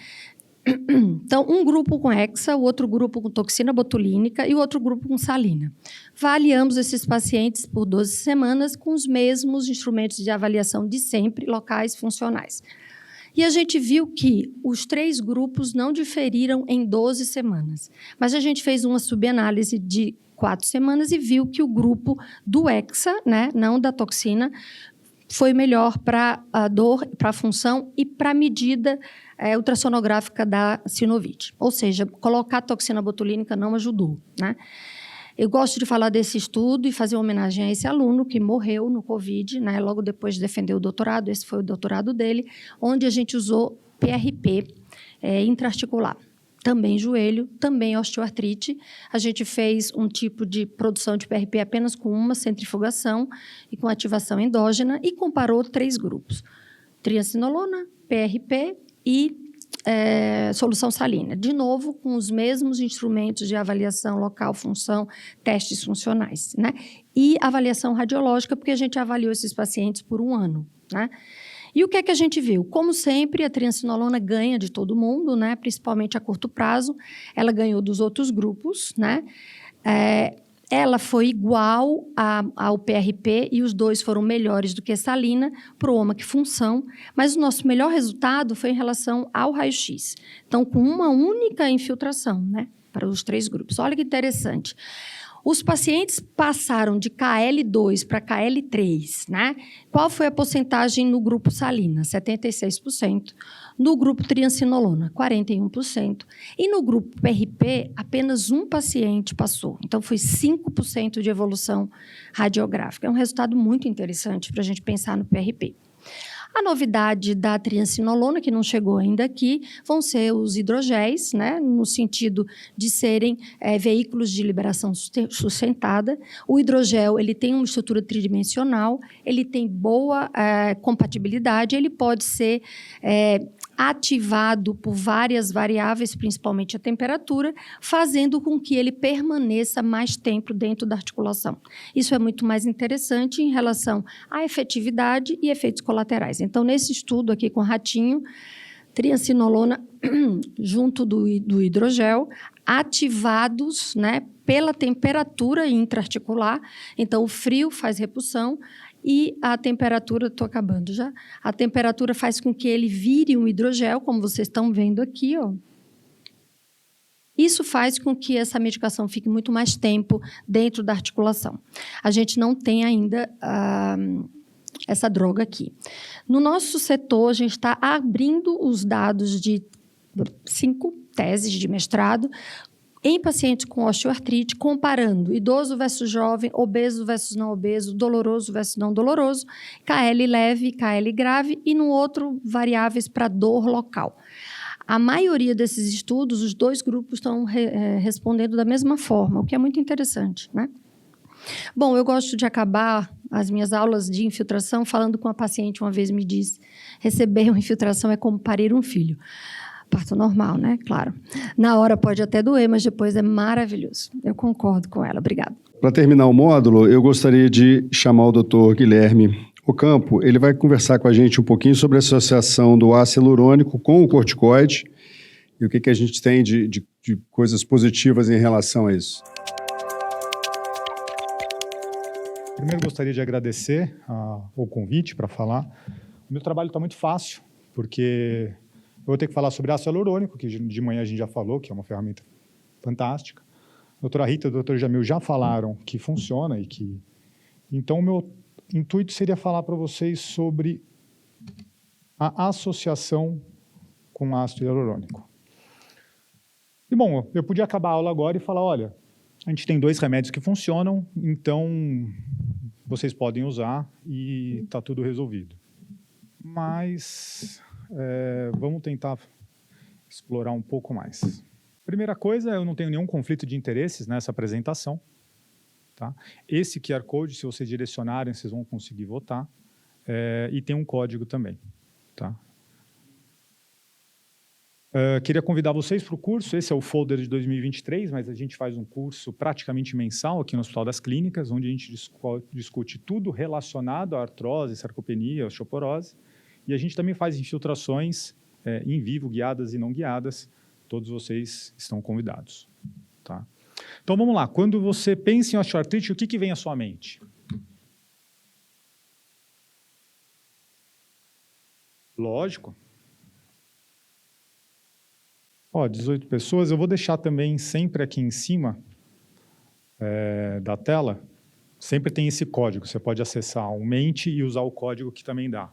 Então, um grupo com hexa, o outro grupo com toxina botulínica e o outro grupo com salina. Avaliamos esses pacientes por 12 semanas com os mesmos instrumentos de avaliação de sempre, locais funcionais. E a gente viu que os 3 grupos não diferiram em 12 semanas. Mas a gente fez uma subanálise de 4 semanas e viu que o grupo do hexa, né, não da toxina, foi melhor para a dor, para a função e para a medida ultrassonográfica da sinovite. Ou seja, colocar a toxina botulínica não ajudou, né? Eu gosto de falar desse estudo e fazer uma homenagem a esse aluno que morreu no COVID, né, logo depois de defender o doutorado, esse foi o doutorado dele, onde a gente usou PRP intraarticular. Também joelho, também osteoartrite. A gente fez um tipo de produção de PRP apenas com uma centrifugação e com ativação endógena e comparou 3 grupos. Triacinolona, PRP e solução salina. De novo, com os mesmos instrumentos de avaliação local, função, testes funcionais, né? E avaliação radiológica, porque a gente avaliou esses pacientes por 1 ano, né? E o que é que a gente viu? Como sempre, a triancinolona ganha de todo mundo, né? Principalmente a curto prazo. Ela ganhou dos outros grupos, né? Ela foi igual ao PRP e os 2 foram melhores do que a salina para o OMAC função, mas o nosso melhor resultado foi em relação ao raio-x. Então, com uma única infiltração, né? Para os 3 grupos. Olha que interessante. Os pacientes passaram de KL2 para KL3, né? Qual foi a porcentagem no grupo salina? 76%. No grupo triancinolona, 41%. E no grupo PRP, apenas um paciente passou. Então, foi 5% de evolução radiográfica. É um resultado muito interessante para a gente pensar no PRP. A novidade da triancinolona, que não chegou ainda aqui, vão ser os hidrogéis, né, no sentido de serem veículos de liberação sustentada. O hidrogel, ele tem uma estrutura tridimensional, ele tem boa compatibilidade, ele pode ser ativado por várias variáveis, principalmente a temperatura, fazendo com que ele permaneça mais tempo dentro da articulação. Isso é muito mais interessante em relação à efetividade e efeitos colaterais. Então, nesse estudo aqui com ratinho, triancinolona junto do hidrogel, ativados, né, pela temperatura intraarticular. Então, o frio faz repulsão e a temperatura, estou acabando já, a temperatura faz com que ele vire um hidrogel, como vocês estão vendo aqui, ó. Isso faz com que essa medicação fique muito mais tempo dentro da articulação. A gente não tem ainda essa droga aqui. No nosso setor, a gente está abrindo os dados de 5 teses de mestrado em pacientes com osteoartrite, comparando idoso versus jovem, obeso versus não obeso, doloroso versus não doloroso, KL leve, KL grave e no outro variáveis para dor local. A maioria desses estudos, os 2 grupos estão respondendo da mesma forma, o que é muito interessante, né? Bom, eu gosto de acabar as minhas aulas de infiltração falando com a paciente, uma vez me disse, receber uma infiltração é como parir um filho. Parto normal, né? Claro. Na hora pode até doer, mas depois é maravilhoso. Eu concordo com ela. Obrigada. Para terminar o módulo, eu gostaria de chamar o Dr. Guilherme Ocampo. Ele vai conversar com a gente um pouquinho sobre a associação do ácido hialurônico com o corticoide e o que a gente tem de coisas positivas em relação a isso. Primeiro, gostaria de agradecer o convite para falar. O meu trabalho está muito fácil, porque eu vou ter que falar sobre ácido hialurônico, que de manhã a gente já falou, que é uma ferramenta fantástica. A doutora Rita e o doutor Jamil já falaram que funciona e que... Então, o meu intuito seria falar para vocês sobre a associação com ácido hialurônico. E, bom, eu podia acabar a aula agora e falar, olha, a gente tem 2 remédios que funcionam, então vocês podem usar e está tudo resolvido. Mas vamos tentar explorar um pouco mais. Primeira coisa, eu não tenho nenhum conflito de interesses nessa apresentação. Tá? Esse QR Code, se vocês direcionarem, vocês vão conseguir votar. E tem um código também. Tá? Queria convidar vocês para o curso. Esse é o folder de 2023, mas a gente faz um curso praticamente mensal aqui no Hospital das Clínicas, onde a gente discute tudo relacionado à artrose, sarcopenia, osteoporose. E a gente também faz infiltrações em vivo, guiadas e não guiadas. Todos vocês estão convidados. Tá? Então, vamos lá. Quando você pensa em osteoartrite, o que vem à sua mente? Lógico. 18 pessoas. Eu vou deixar também sempre aqui em cima da tela, sempre tem esse código. Você pode acessar o Mente e usar o código que também dá.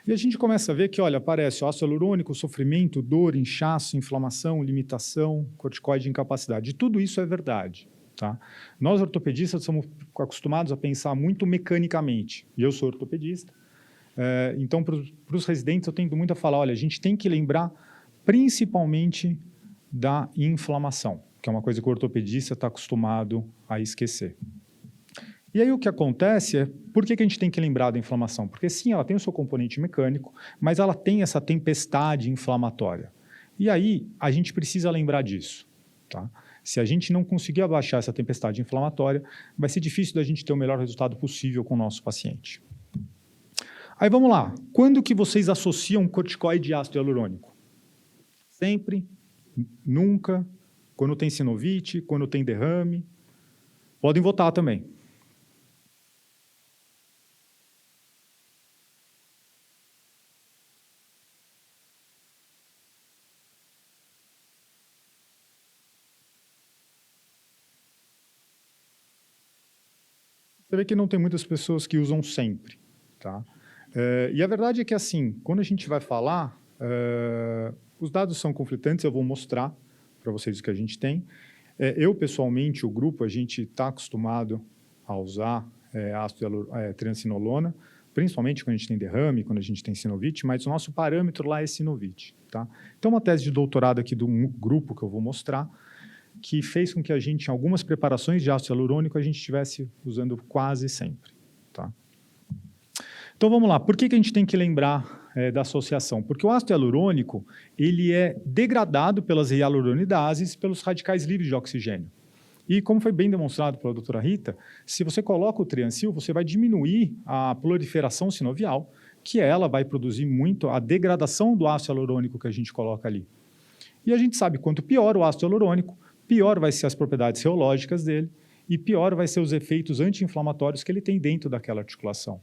E a gente começa a ver que, olha, aparece ácido hialurônico, sofrimento, dor, inchaço, inflamação, limitação, corticoide, incapacidade. E tudo isso é verdade. Tá? Nós, ortopedistas, somos acostumados a pensar muito mecanicamente. E eu sou ortopedista. Então, para os residentes, eu tento muito a falar, olha, a gente tem que lembrar principalmente da inflamação, que é uma coisa que o ortopedista está acostumado a esquecer. E aí o que acontece é, por que a gente tem que lembrar da inflamação? Porque sim, ela tem o seu componente mecânico, mas ela tem essa tempestade inflamatória. E aí a gente precisa lembrar disso. Tá? Se a gente não conseguir abaixar essa tempestade inflamatória, vai ser difícil da gente ter o melhor resultado possível com o nosso paciente. Aí vamos lá. Quando que vocês associam corticoide e ácido hialurônico? Sempre, nunca, quando tem sinovite, quando tem derrame. Podem votar também. Você vê que não tem muitas pessoas que usam sempre. Tá? E a verdade é que, assim, quando a gente vai falar... os dados são conflitantes, eu vou mostrar para vocês o que a gente tem. Eu, pessoalmente, o grupo, a gente está acostumado a usar triancinolona, principalmente quando a gente tem derrame, quando a gente tem sinovite, mas o nosso parâmetro lá é sinovite. Tá? Então, uma tese de doutorado aqui do grupo que eu vou mostrar, que fez com que a gente, em algumas preparações de ácido hialurônico, a gente estivesse usando quase sempre. Tá? Então, vamos lá. Por que a gente tem que lembrar da associação? Porque o ácido hialurônico ele é degradado pelas hialuronidases, pelos radicais livres de oxigênio. E, como foi bem demonstrado pela doutora Rita, se você coloca o triancil, você vai diminuir a proliferação sinovial, que ela vai produzir muito a degradação do ácido hialurônico que a gente coloca ali. E a gente sabe que quanto pior o ácido hialurônico, pior vai ser as propriedades reológicas dele e pior vai ser os efeitos anti-inflamatórios que ele tem dentro daquela articulação.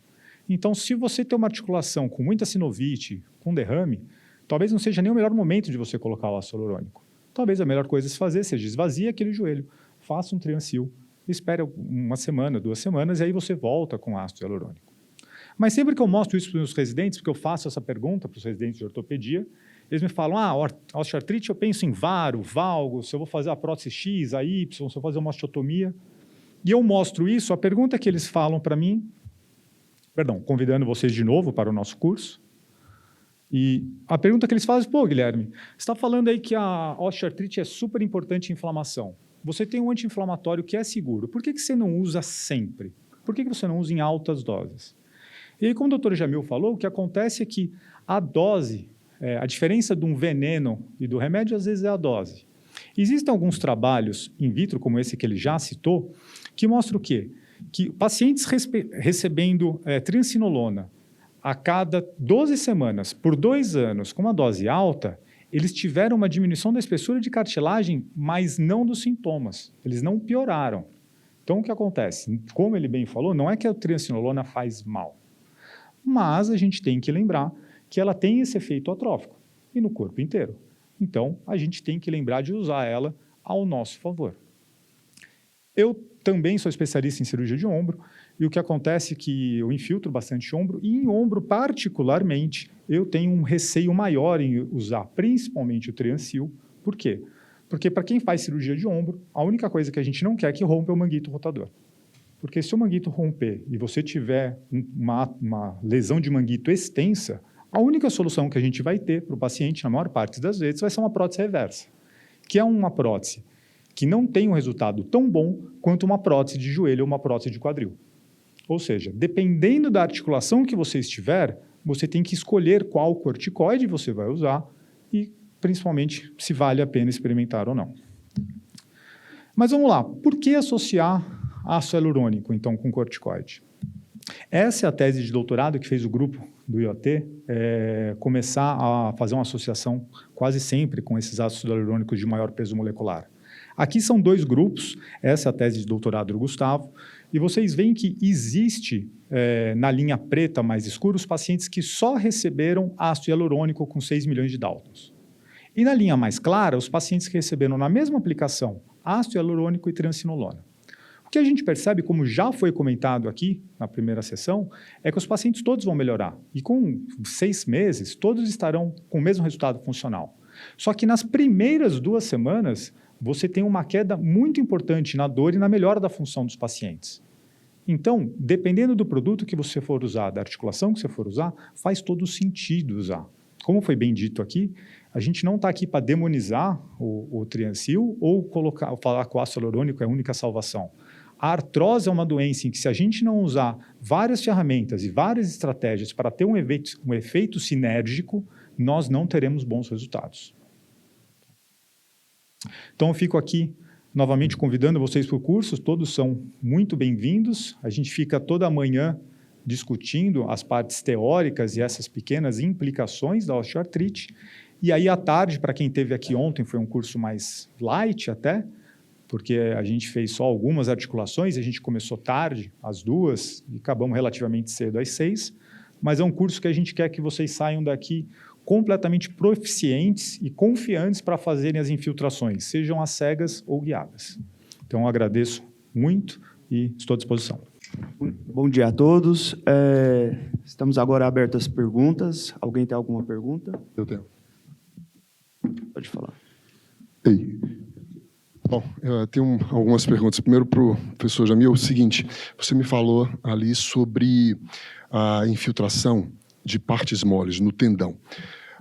Então, se você tem uma articulação com muita sinovite, com derrame, talvez não seja nem o melhor momento de você colocar o ácido hialurônico. Talvez a melhor coisa a se fazer seja esvazie aquele joelho, faça um triancil, espere uma semana, 2 semanas, e aí você volta com ácido hialurônico. Mas sempre que eu mostro isso para os meus residentes, porque eu faço essa pergunta para os residentes de ortopedia, eles me falam, osteoartrite eu penso em varo, valgo, se eu vou fazer a prótese X, a Y, se eu vou fazer uma osteotomia. E eu mostro isso, a pergunta que eles falam para mim, convidando vocês de novo para o nosso curso. E a pergunta que eles fazem, Guilherme, você está falando aí que a osteoartrite é super importante em inflamação. Você tem um anti-inflamatório que é seguro. Por que você não usa sempre? Por que você não usa em altas doses? E aí, como o doutor Jamil falou, o que acontece é que a dose, a diferença de um veneno e do remédio, às vezes, é a dose. Existem alguns trabalhos in vitro, como esse que ele já citou, que mostram o quê? Que pacientes recebendo triancinolona a cada 12 semanas, por 2 anos, com uma dose alta, eles tiveram uma diminuição da espessura de cartilagem, mas não dos sintomas. Eles não pioraram. Então, o que acontece? Como ele bem falou, não é que a triancinolona faz mal, mas a gente tem que lembrar que ela tem esse efeito atrófico e no corpo inteiro. Então, a gente tem que lembrar de usar ela ao nosso favor. Eu também sou especialista em cirurgia de ombro e o que acontece é que eu infiltro bastante ombro e em ombro, particularmente, eu tenho um receio maior em usar principalmente o Triancil. Por quê? Porque para quem faz cirurgia de ombro, a única coisa que a gente não quer é que rompa é o manguito rotador. Porque se o manguito romper e você tiver uma lesão de manguito extensa, a única solução que a gente vai ter para o paciente, na maior parte das vezes, vai ser uma prótese reversa, que é uma prótese que não tem um resultado tão bom quanto uma prótese de joelho ou uma prótese de quadril. Ou seja, dependendo da articulação que você estiver, você tem que escolher qual corticoide você vai usar e, principalmente, se vale a pena experimentar ou não. Mas vamos lá, por que associar ácido hialurônico, então, com corticoide? Essa é a tese de doutorado que fez o grupo do IoT começar a fazer uma associação quase sempre com esses ácidos hialurônicos de maior peso molecular. Aqui são 2 grupos, essa é a tese de doutorado do Gustavo, e vocês veem que existe, na linha preta mais escura, os pacientes que só receberam ácido hialurônico com 6 milhões de Daltons. E na linha mais clara, os pacientes que receberam na mesma aplicação ácido hialurônico e triancinolona. O que a gente percebe, como já foi comentado aqui na primeira sessão, é que os pacientes todos vão melhorar. E com 6 meses, todos estarão com o mesmo resultado funcional. Só que nas primeiras 2 semanas, você tem uma queda muito importante na dor e na melhora da função dos pacientes. Então, dependendo do produto que você for usar, da articulação que você for usar, faz todo sentido usar. Como foi bem dito aqui, a gente não está aqui para demonizar o Triancil ou falar que o ácido hialurônico é a única salvação. A artrose é uma doença em que, se a gente não usar várias ferramentas e várias estratégias para ter um efeito sinérgico, nós não teremos bons resultados. Então, eu fico aqui novamente convidando vocês para o curso, todos são muito bem-vindos. A gente fica toda manhã discutindo as partes teóricas e essas pequenas implicações da osteoartrite. E aí, à tarde, para quem esteve aqui ontem, foi um curso mais light até, porque a gente fez só algumas articulações, a gente começou tarde, às 2, e acabamos relativamente cedo, às 6. Mas é um curso que a gente quer que vocês saiam daqui completamente proficientes e confiantes para fazerem as infiltrações, sejam as cegas ou guiadas. Então, eu agradeço muito e estou à disposição. Bom dia a todos. Estamos agora abertos às perguntas. Alguém tem alguma pergunta? Eu tenho. Pode falar. Ei. Bom, eu tenho algumas perguntas. Primeiro para o professor Jamil, é o seguinte, você me falou ali sobre a infiltração de partes moles no tendão.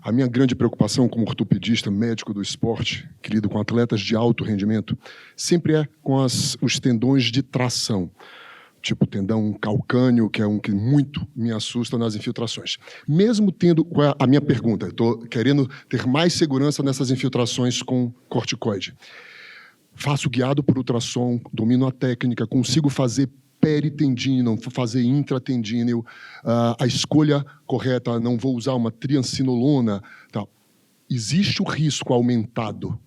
A minha grande preocupação como ortopedista, médico do esporte, que lido com atletas de alto rendimento, sempre é com os tendões de tração, tipo o tendão calcâneo, que é um que muito me assusta nas infiltrações. Mesmo tendo, a minha pergunta, estou querendo ter mais segurança nessas infiltrações com corticoide. Faço guiado por ultrassom, domino a técnica, consigo fazer peritendíneo, fazer intratendíneo, a escolha correta, não vou usar uma triancinolona. Tá. Existe o risco aumentado,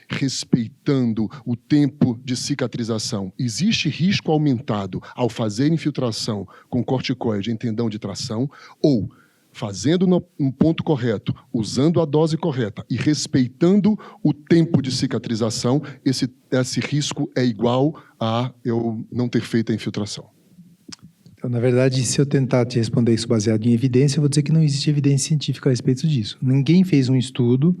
respeitando o tempo de cicatrização. Existe risco aumentado ao fazer infiltração com corticoide em tendão de tração ou fazendo no ponto correto, usando a dose correta e respeitando o tempo de cicatrização, esse risco é igual a eu não ter feito a infiltração. Então, na verdade, se eu tentar te responder isso baseado em evidência, eu vou dizer que não existe evidência científica a respeito disso. Ninguém fez um estudo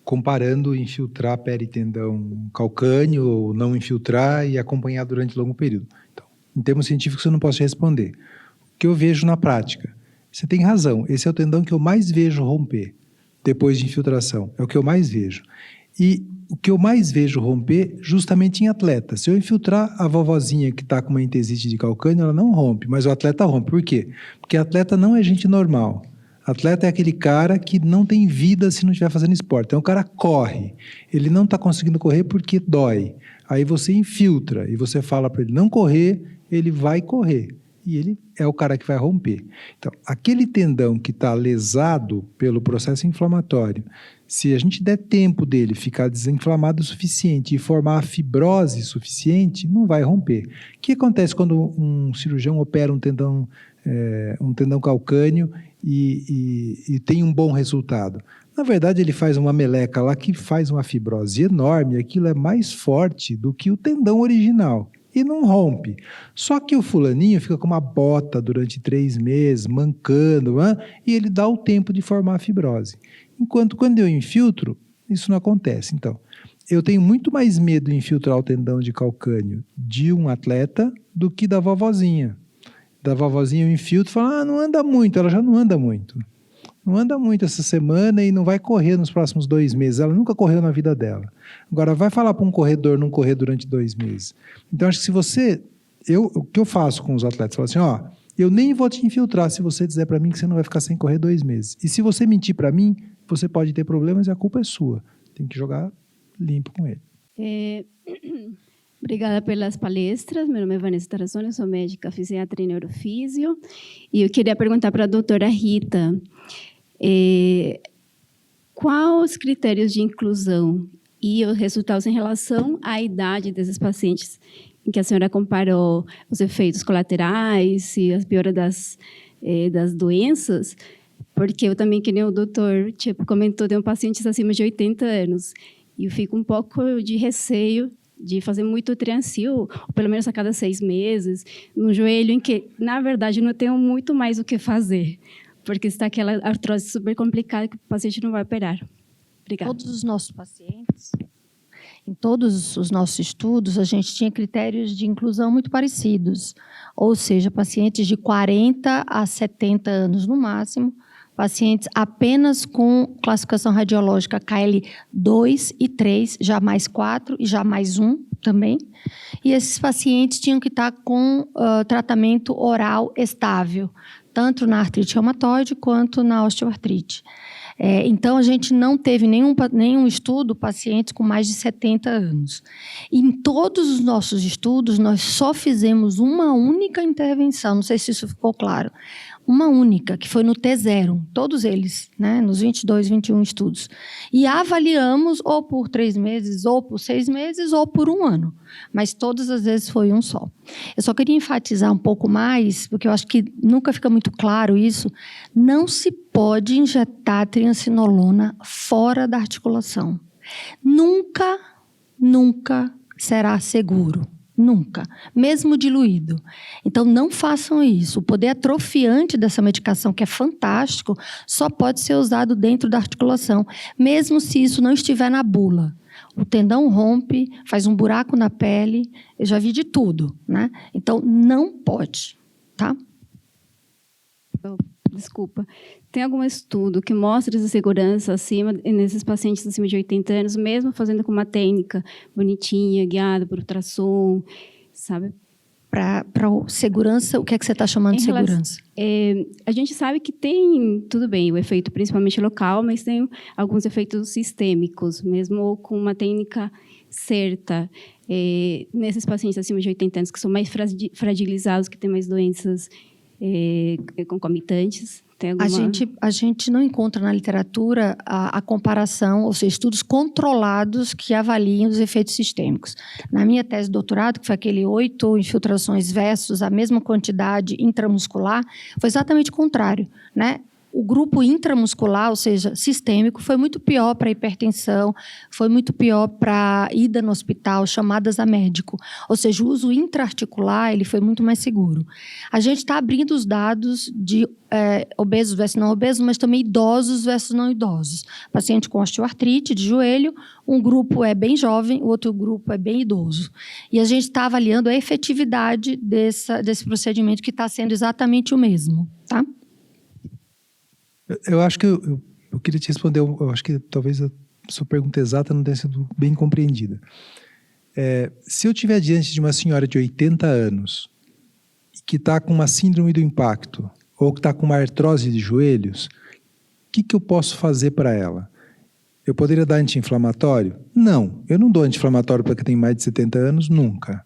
comparando infiltrar peritendão calcâneo ou não infiltrar e acompanhar durante longo período. Então, em termos científicos, eu não posso te responder. O que eu vejo na prática? Você tem razão, esse é o tendão que eu mais vejo romper depois de infiltração, é o que eu mais vejo. E o que eu mais vejo romper justamente em atleta. Se eu infiltrar a vovozinha que está com uma entesite de calcânio, ela não rompe, mas o atleta rompe. Por quê? Porque atleta não é gente normal. Atleta é aquele cara que não tem vida se não estiver fazendo esporte. Então o cara corre, ele não está conseguindo correr porque dói. Aí você infiltra e você fala para ele não correr, ele vai correr. E ele é o cara que vai romper. Então, aquele tendão que está lesado pelo processo inflamatório, Se a gente der tempo dele ficar desinflamado o suficiente e formar a fibrose suficiente, não vai romper. O que acontece quando um cirurgião opera um tendão calcâneo e tem um bom resultado? Na verdade, ele faz uma meleca lá que faz uma fibrose enorme, aquilo é mais forte do que o tendão original e não rompe. Só que o fulaninho fica com uma bota durante 3 meses, mancando, e ele dá o tempo de formar a fibrose. Enquanto quando eu infiltro, isso não acontece. Então, eu tenho muito mais medo de infiltrar o tendão de calcânio de um atleta do que da vovozinha. Da vovozinha eu infiltro e falo, não anda muito, ela já não anda muito. Não anda muito essa semana e não vai correr nos próximos 2 meses. Ela nunca correu na vida dela. Agora, vai falar para um corredor não correr durante 2 meses. Então, acho que se você... o que eu faço com os atletas? Eu falo assim, eu nem vou te infiltrar se você dizer para mim que você não vai ficar sem correr 2 meses. E se você mentir para mim, você pode ter problemas e a culpa é sua. Tem que jogar limpo com ele. Obrigada pelas palestras. Meu nome é Vanessa Tarazzoni, eu sou médica fisiatra e neurofísio. E eu queria perguntar para a doutora Rita, quais os critérios de inclusão e os resultados em relação à idade desses pacientes em que a senhora comparou os efeitos colaterais e as pioras das doenças? Porque eu também, que nem o doutor comentou, tenho pacientes acima de 80 anos e eu fico um pouco de receio de fazer muito triancil, ou pelo menos a cada 6 meses, no joelho, em que, na verdade, não tenho muito mais o que fazer, porque está aquela artrose super complicada que o paciente não vai operar. Obrigada. Todos os nossos pacientes, em todos os nossos estudos, a gente tinha critérios de inclusão muito parecidos, ou seja, pacientes de 40 a 70 anos no máximo, pacientes apenas com classificação radiológica KL2 e 3, já mais 4 e já mais 1 também. E esses pacientes tinham que estar com tratamento oral estável, tanto na artrite reumatoide quanto na osteoartrite. Então, a gente não teve nenhum estudo pacientes com mais de 70 anos. E em todos os nossos estudos, nós só fizemos uma única intervenção, não sei se isso ficou claro, uma única, que foi no T0, todos eles, né, nos 22, 21 estudos. E avaliamos ou por 3 meses, ou por 6 meses, ou por 1 ano. Mas todas as vezes foi um só. Eu só queria enfatizar um pouco mais, porque eu acho que nunca fica muito claro isso, não se pode injetar triancinolona fora da articulação. Nunca, nunca será seguro. Nunca, mesmo diluído. Então, não façam isso. O poder atrofiante dessa medicação, que é fantástico, só pode ser usado dentro da articulação, mesmo se isso não estiver na bula. O tendão rompe, faz um buraco na pele, eu já vi de tudo, né? Então, não pode, tá? Desculpa. Tem algum estudo que mostra essa segurança nesses pacientes acima de 80 anos, mesmo fazendo com uma técnica bonitinha, guiada por ultrassom, sabe? Para segurança, o que é que você está chamando de segurança? A gente sabe que tem, tudo bem, o efeito principalmente local, mas tem alguns efeitos sistêmicos, mesmo com uma técnica certa. Nesses pacientes acima de 80 anos, que são mais fragilizados, que têm mais doenças concomitantes. Tem alguma... A gente não encontra na literatura a comparação, ou seja, estudos controlados que avaliem os efeitos sistêmicos. Na minha tese de doutorado, que foi aquele 8 infiltrações versus a mesma quantidade intramuscular, foi exatamente o contrário, né? O grupo intramuscular, ou seja, sistêmico, foi muito pior para hipertensão, foi muito pior para ida no hospital, chamadas a médico. Ou seja, o uso intraarticular ele foi muito mais seguro. A gente está abrindo os dados de obesos versus não obesos, mas também idosos versus não idosos. Paciente com osteoartrite de joelho, um grupo é bem jovem, o outro grupo é bem idoso. E a gente está avaliando a efetividade desse procedimento, que está sendo exatamente o mesmo, tá? Eu acho que eu queria te responder, eu acho que talvez a sua pergunta exata não tenha sido bem compreendida. Se eu estiver diante de uma senhora de 80 anos que está com uma síndrome do impacto ou que está com uma artrose de joelhos, o que eu posso fazer para ela? Eu poderia dar anti-inflamatório? Não, eu não dou anti-inflamatório para quem tem mais de 70 anos, nunca.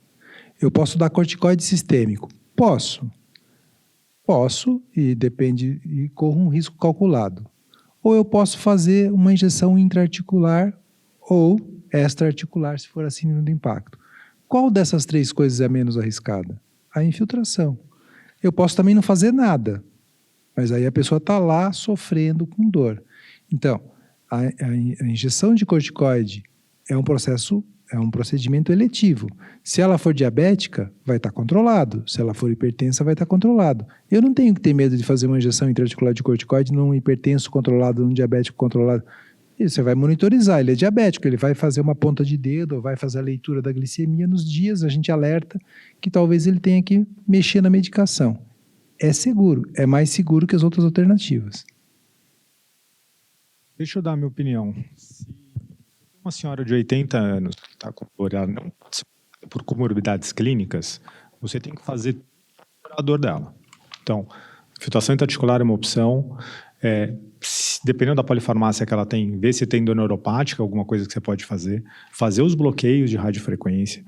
Eu posso dar corticoide sistêmico? Posso, e depende, e corro um risco calculado. ou eu posso fazer uma injeção intraarticular ou extraarticular, se for a síndrome do impacto. Qual dessas 3 coisas é menos arriscada? A infiltração. Eu posso também não fazer nada, mas aí a pessoa está lá sofrendo com dor. Então, a injeção de corticoide é um procedimento eletivo. Se ela for diabética, vai estar controlado. Se ela for hipertensa, vai estar controlado. Eu não tenho que ter medo de fazer uma injeção intraarticular de corticoide num hipertenso controlado, num diabético controlado. E você vai monitorizar, ele é diabético, ele vai fazer uma ponta de dedo, ou vai fazer a leitura da glicemia nos dias, a gente alerta que talvez ele tenha que mexer na medicação. É seguro, é mais seguro que as outras alternativas. Deixa eu dar a minha opinião. Se uma senhora de 80 anos está com dor, por comorbidades clínicas, você tem que fazer a dor dela. Então, filtração intraarticular é uma opção. Dependendo da polifarmácia que ela tem, ver se tem dor neuropática, alguma coisa que você pode fazer os bloqueios de radiofrequência.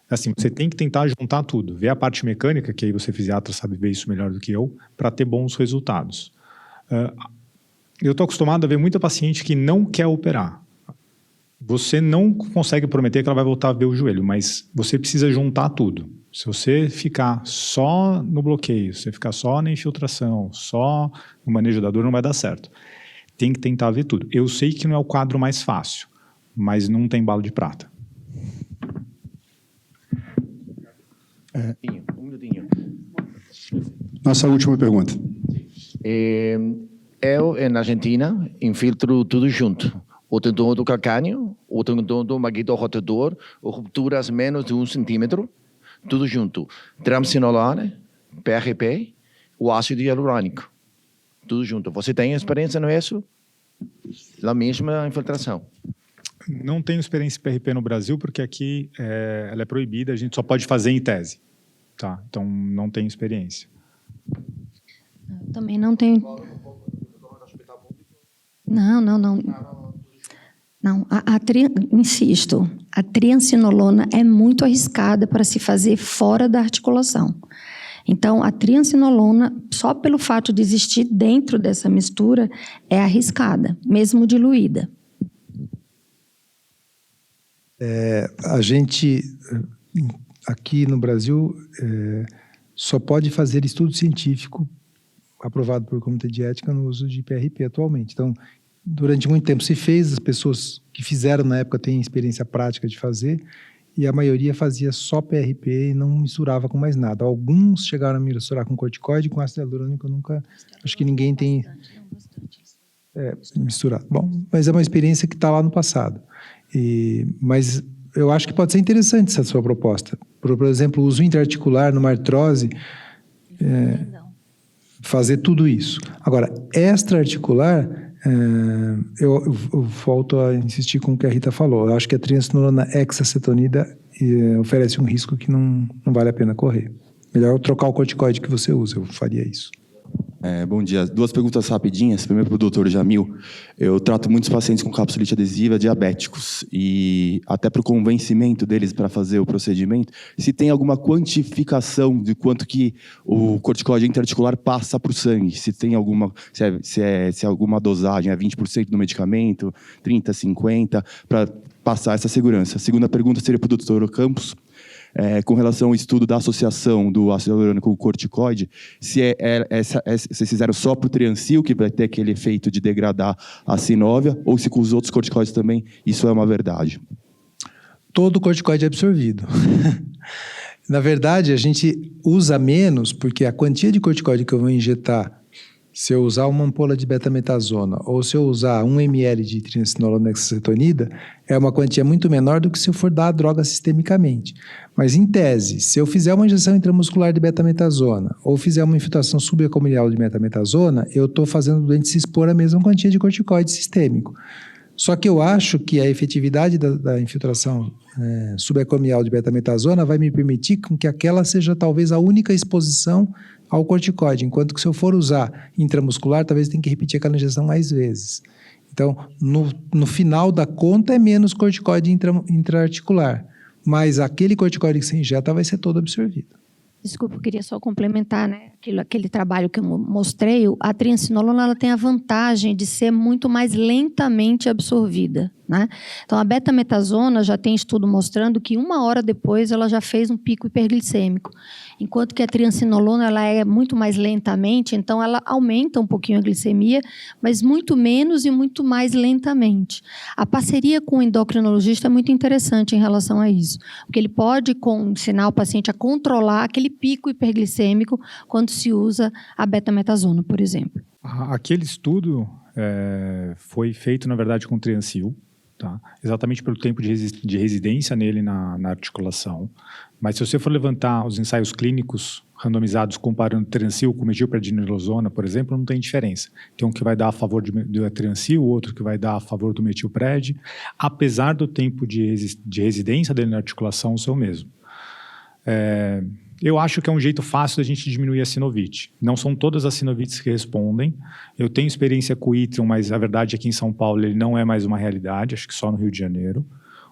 Assim, você tem que tentar juntar tudo, ver a parte mecânica, que aí você fisiatra sabe ver isso melhor do que eu, para ter bons resultados. Eu estou acostumado a ver muita paciente que não quer operar. Você não consegue prometer que ela vai voltar a ver o joelho, mas você precisa juntar tudo. Se você ficar só no bloqueio, se você ficar só na infiltração, só no manejo da dor, não vai dar certo. Tem que tentar ver tudo. Eu sei que não é o quadro mais fácil, mas não tem bala de prata. Um minutinho. Nossa última pergunta. Eu, na Argentina, infiltro tudo junto. O tendão do calcâneo, o tendão do maguito rotador, rupturas menos de 1 centímetro, tudo junto. Triamcinolona, PRP, o ácido hialurônico, tudo junto. Você tem experiência nisso? A mesma infiltração? Não tenho experiência em PRP no Brasil, porque aqui ela é proibida, a gente só pode fazer em tese. Tá? Então, não tenho experiência. Eu também não tenho... Não. Não, insisto, a triamcinolona é muito arriscada para se fazer fora da articulação. Então, a triamcinolona, só pelo fato de existir dentro dessa mistura, é arriscada, mesmo diluída. A gente, aqui no Brasil, só pode fazer estudo científico aprovado por Comitê de Ética no uso de PRP atualmente. Então, durante muito tempo se fez, as pessoas que fizeram na época têm experiência prática de fazer, e a maioria fazia só PRP e não misturava com mais nada. Alguns chegaram a misturar com corticoide, com ácido hialurônico, eu nunca... Acho que ninguém tem misturado. Bom, mas é uma experiência que está lá no passado. Mas eu acho que pode ser interessante essa sua proposta. Por exemplo, o uso intraarticular numa artrose, fazer tudo isso. Agora, extraarticular... eu volto a insistir com o que a Rita falou. Eu acho que a triamcinolona hexacetonida oferece um risco que não vale a pena correr. Melhor trocar o corticoide que você usa, eu faria isso. Bom dia. 2 perguntas rapidinhas. Primeiro para o doutor Jamil. Eu trato muitos pacientes com capsulite adesiva diabéticos e até para o convencimento deles para fazer o procedimento, se tem alguma quantificação de quanto que o corticoide intraarticular passa para o sangue, se tem alguma, se é alguma dosagem, 20% do medicamento, 30%, 50%, para passar essa segurança. A segunda pergunta seria para o doutor Campos. Com relação ao estudo da associação do ácido hialurônico com o corticoide, se vocês fizeram só para o Triancil, que vai ter aquele efeito de degradar a sinóvia, ou se com os outros corticoides também isso é uma verdade? Todo corticoide é absorvido. Na verdade, a gente usa menos, porque a quantia de corticoide que eu vou injetar, se eu usar uma ampola de betametasona ou se eu usar 1 ml de triamcinolona hexacetonida, é uma quantia muito menor do que se eu for dar a droga sistemicamente. Mas, em tese, se eu fizer uma injeção intramuscular de betametasona ou fizer uma infiltração subaqueal de betametasona, eu estou fazendo o doente se expor à mesma quantia de corticoide sistêmico. Só que eu acho que a efetividade da infiltração subaqueal de betametasona vai me permitir que aquela seja talvez a única exposição ao corticoide, enquanto que se eu for usar intramuscular, talvez eu tenha que repetir aquela injeção mais vezes. Então, no final da conta é menos corticoide intraarticular, mas aquele corticoide que você injeta vai ser todo absorvido. Desculpa, eu queria só complementar, né? Aquele trabalho que eu mostrei, a triancinolona ela tem a vantagem de ser muito mais lentamente absorvida, né? Então, a betametasona já tem estudo mostrando que 1 hora depois ela já fez um pico hiperglicêmico, enquanto que a triancinolona ela é muito mais lentamente, então ela aumenta um pouquinho a glicemia, mas muito menos e muito mais lentamente. A parceria com o endocrinologista é muito interessante em relação a isso, porque ele pode ensinar o paciente a controlar aquele pico hiperglicêmico quando se usa a betametasona, por exemplo. Aquele estudo foi feito, na verdade, com Triancil, tá? Exatamente pelo tempo de residência nele na articulação. Mas se você for levantar os ensaios clínicos randomizados comparando Triancil com metilprednisolona, por exemplo, não tem diferença. Tem um que vai dar a favor do Triancil, outro que vai dar a favor do metilpred, apesar do tempo de residência dele na articulação ser o mesmo. Eu acho que é um jeito fácil da gente diminuir a sinovite. Não são todas as sinovites que respondem. Eu tenho experiência com o Yttrium, mas a verdade é que em São Paulo ele não é mais uma realidade, acho que só no Rio de Janeiro.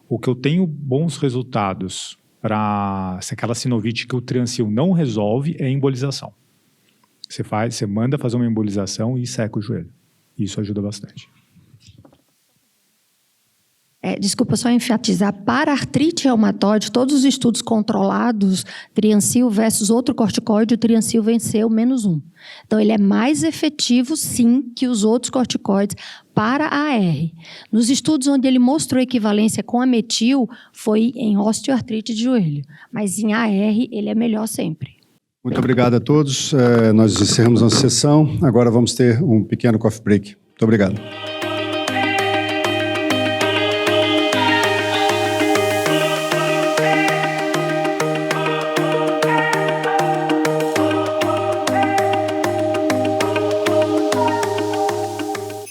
O que eu tenho bons resultados para aquela sinovite que o Triancil não resolve é a embolização. Você manda fazer uma embolização e seca o joelho. Isso ajuda bastante. Desculpa só enfatizar, para artrite reumatoide, todos os estudos controlados, Triancil versus outro corticoide, o Triancil venceu -1. Então, ele é mais efetivo, sim, que os outros corticoides para a AR. Nos estudos onde ele mostrou equivalência com a metil, foi em osteoartrite de joelho. Mas em AR, ele é melhor sempre. Muito obrigado a todos. Nós encerramos a nossa sessão. Agora vamos ter um pequeno coffee break. Muito obrigado.